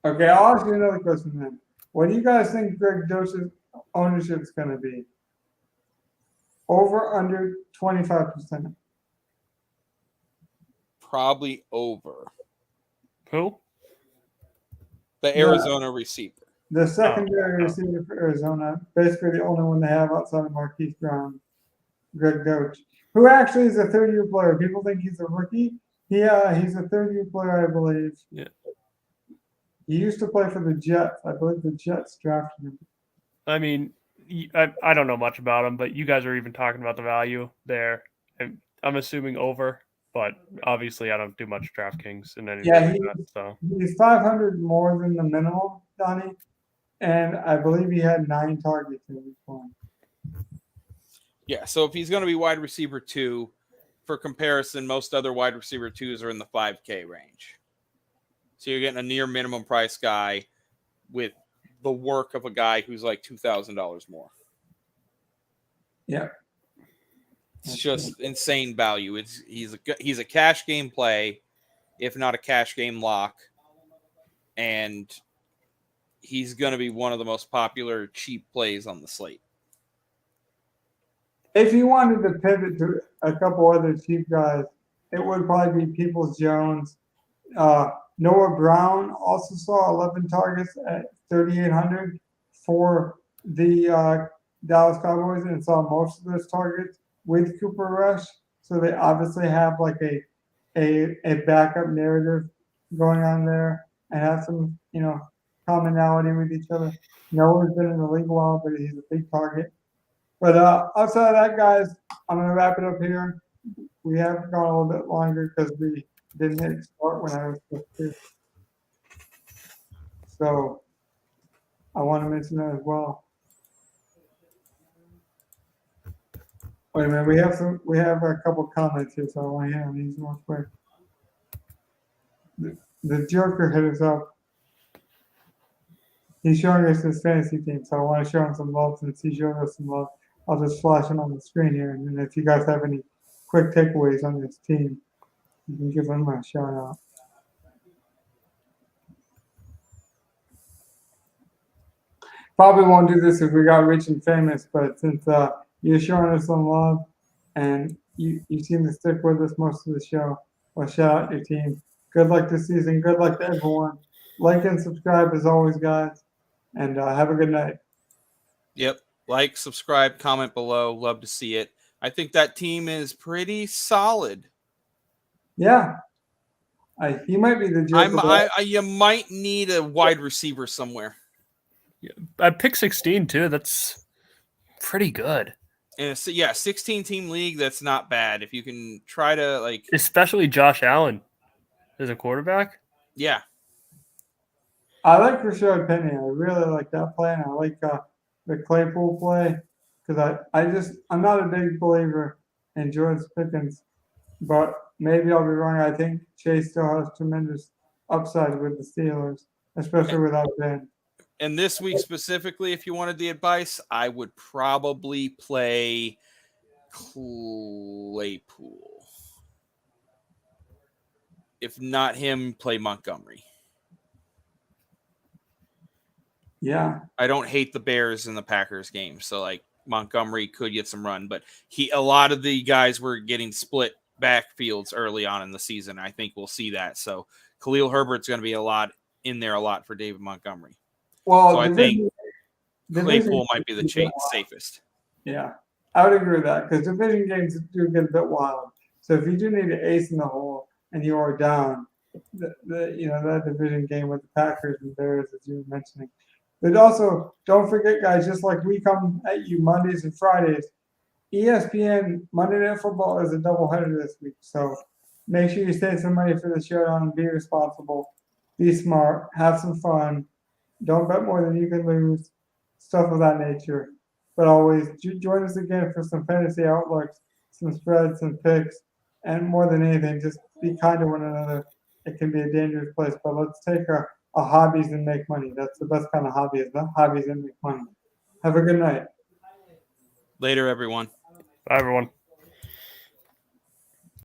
Okay, I'll ask you another question then. What do you guys think Greg Dose's ownership is going to be? Over, under 25%? Probably over. Who? The Arizona receiver. The secondary receiver for Arizona, basically the only one they have outside of Marquise Brown, Greg Doge, who actually is a third-year player. People think he's a rookie. He's a third-year player, I believe. Yeah. He used to play for the Jets. I believe the Jets drafted him. I mean, I don't know much about him, but you guys are even talking about the value there. I'm assuming over, but obviously I don't do much Draftkings and anything like that. So he's 500 more than the minimum, Donnie, and I believe he had 9 targets in week 1. Yeah, so if he's going to be wide receiver 2, for comparison, most other wide receiver 2s are in the 5K range. So you're getting a near minimum price guy with the work of a guy who's like $2,000 more. Yeah. just insane value. He's a cash game play, if not a cash game lock, and he's going to be one of the most popular cheap plays on the slate. If you wanted to pivot to a couple other cheap guys, it would probably be Peoples-Jones. Noah Brown also saw 11 targets at 3,800 for the Dallas Cowboys and saw most of those targets with Cooper Rush. So they obviously have like a backup narrative going on there and have some, commonality with each other. Noah's been in the league a while, but he's a big target. But outside of that, guys, I'm going to wrap it up here. We have gone a little bit longer because we didn't hit start when I was supposed to. So I want to mention that as well. Wait a minute, we have a couple comments here, so I want to hit on these real quick. The Joker hit us up. He's showing us his fantasy team, so I want to show him some love since he showed us some love. I'll just flash him on the screen here, and then if you guys have any quick takeaways on this team, you can give him a shout out. Probably won't do this if we got rich and famous, but since you're showing us some love and you seem to stick with us most of the show, well, shout out your team. Good luck this season. Good luck to everyone. Like and subscribe as always, guys, and have a good night. Yep. Like, subscribe, comment below. Love to see it. I think that team is pretty solid. Yeah. He might be the Joker. You might need a wide receiver somewhere. Yeah, at pick 16 too. That's pretty good. And 16-team league. That's not bad. If you can try to especially Josh Allen as a quarterback. Yeah. I like Rashad Penny. I really like that play, and I like the Claypool play because I'm not a big believer in George Pickens, but maybe I'll be wrong. I think Chase still has tremendous upside with the Steelers, especially without Ben. And this week specifically, if you wanted the advice, I would probably play Claypool. If not him, play Montgomery. Yeah. I don't hate the Bears in the Packers game, so Montgomery could get some run, but a lot of the guys were getting split backfields early on in the season. I think we'll see that. So Khalil Herbert's going to be a lot for David Montgomery. Well, so I think Claypool might be the safest. Yeah, I would agree with that because division games do get a bit wild. So if you do need an ace in the hole and you are down, that division game with the Packers and Bears, as you were mentioning. But also, don't forget, guys, just like we come at you Mondays and Fridays, ESPN Monday Night Football is a doubleheader this week. So make sure you save some money for the showdown and be responsible. Be smart. Have some fun. Don't bet more than you can lose. Stuff of that nature. But always join us again for some fantasy outlooks, some spreads, some picks, and more than anything, just be kind to one another. It can be a dangerous place, but let's take our hobbies and make money. That's the best kind of hobby, is the hobbies and make money. Have a good night. Later, everyone. Bye, everyone.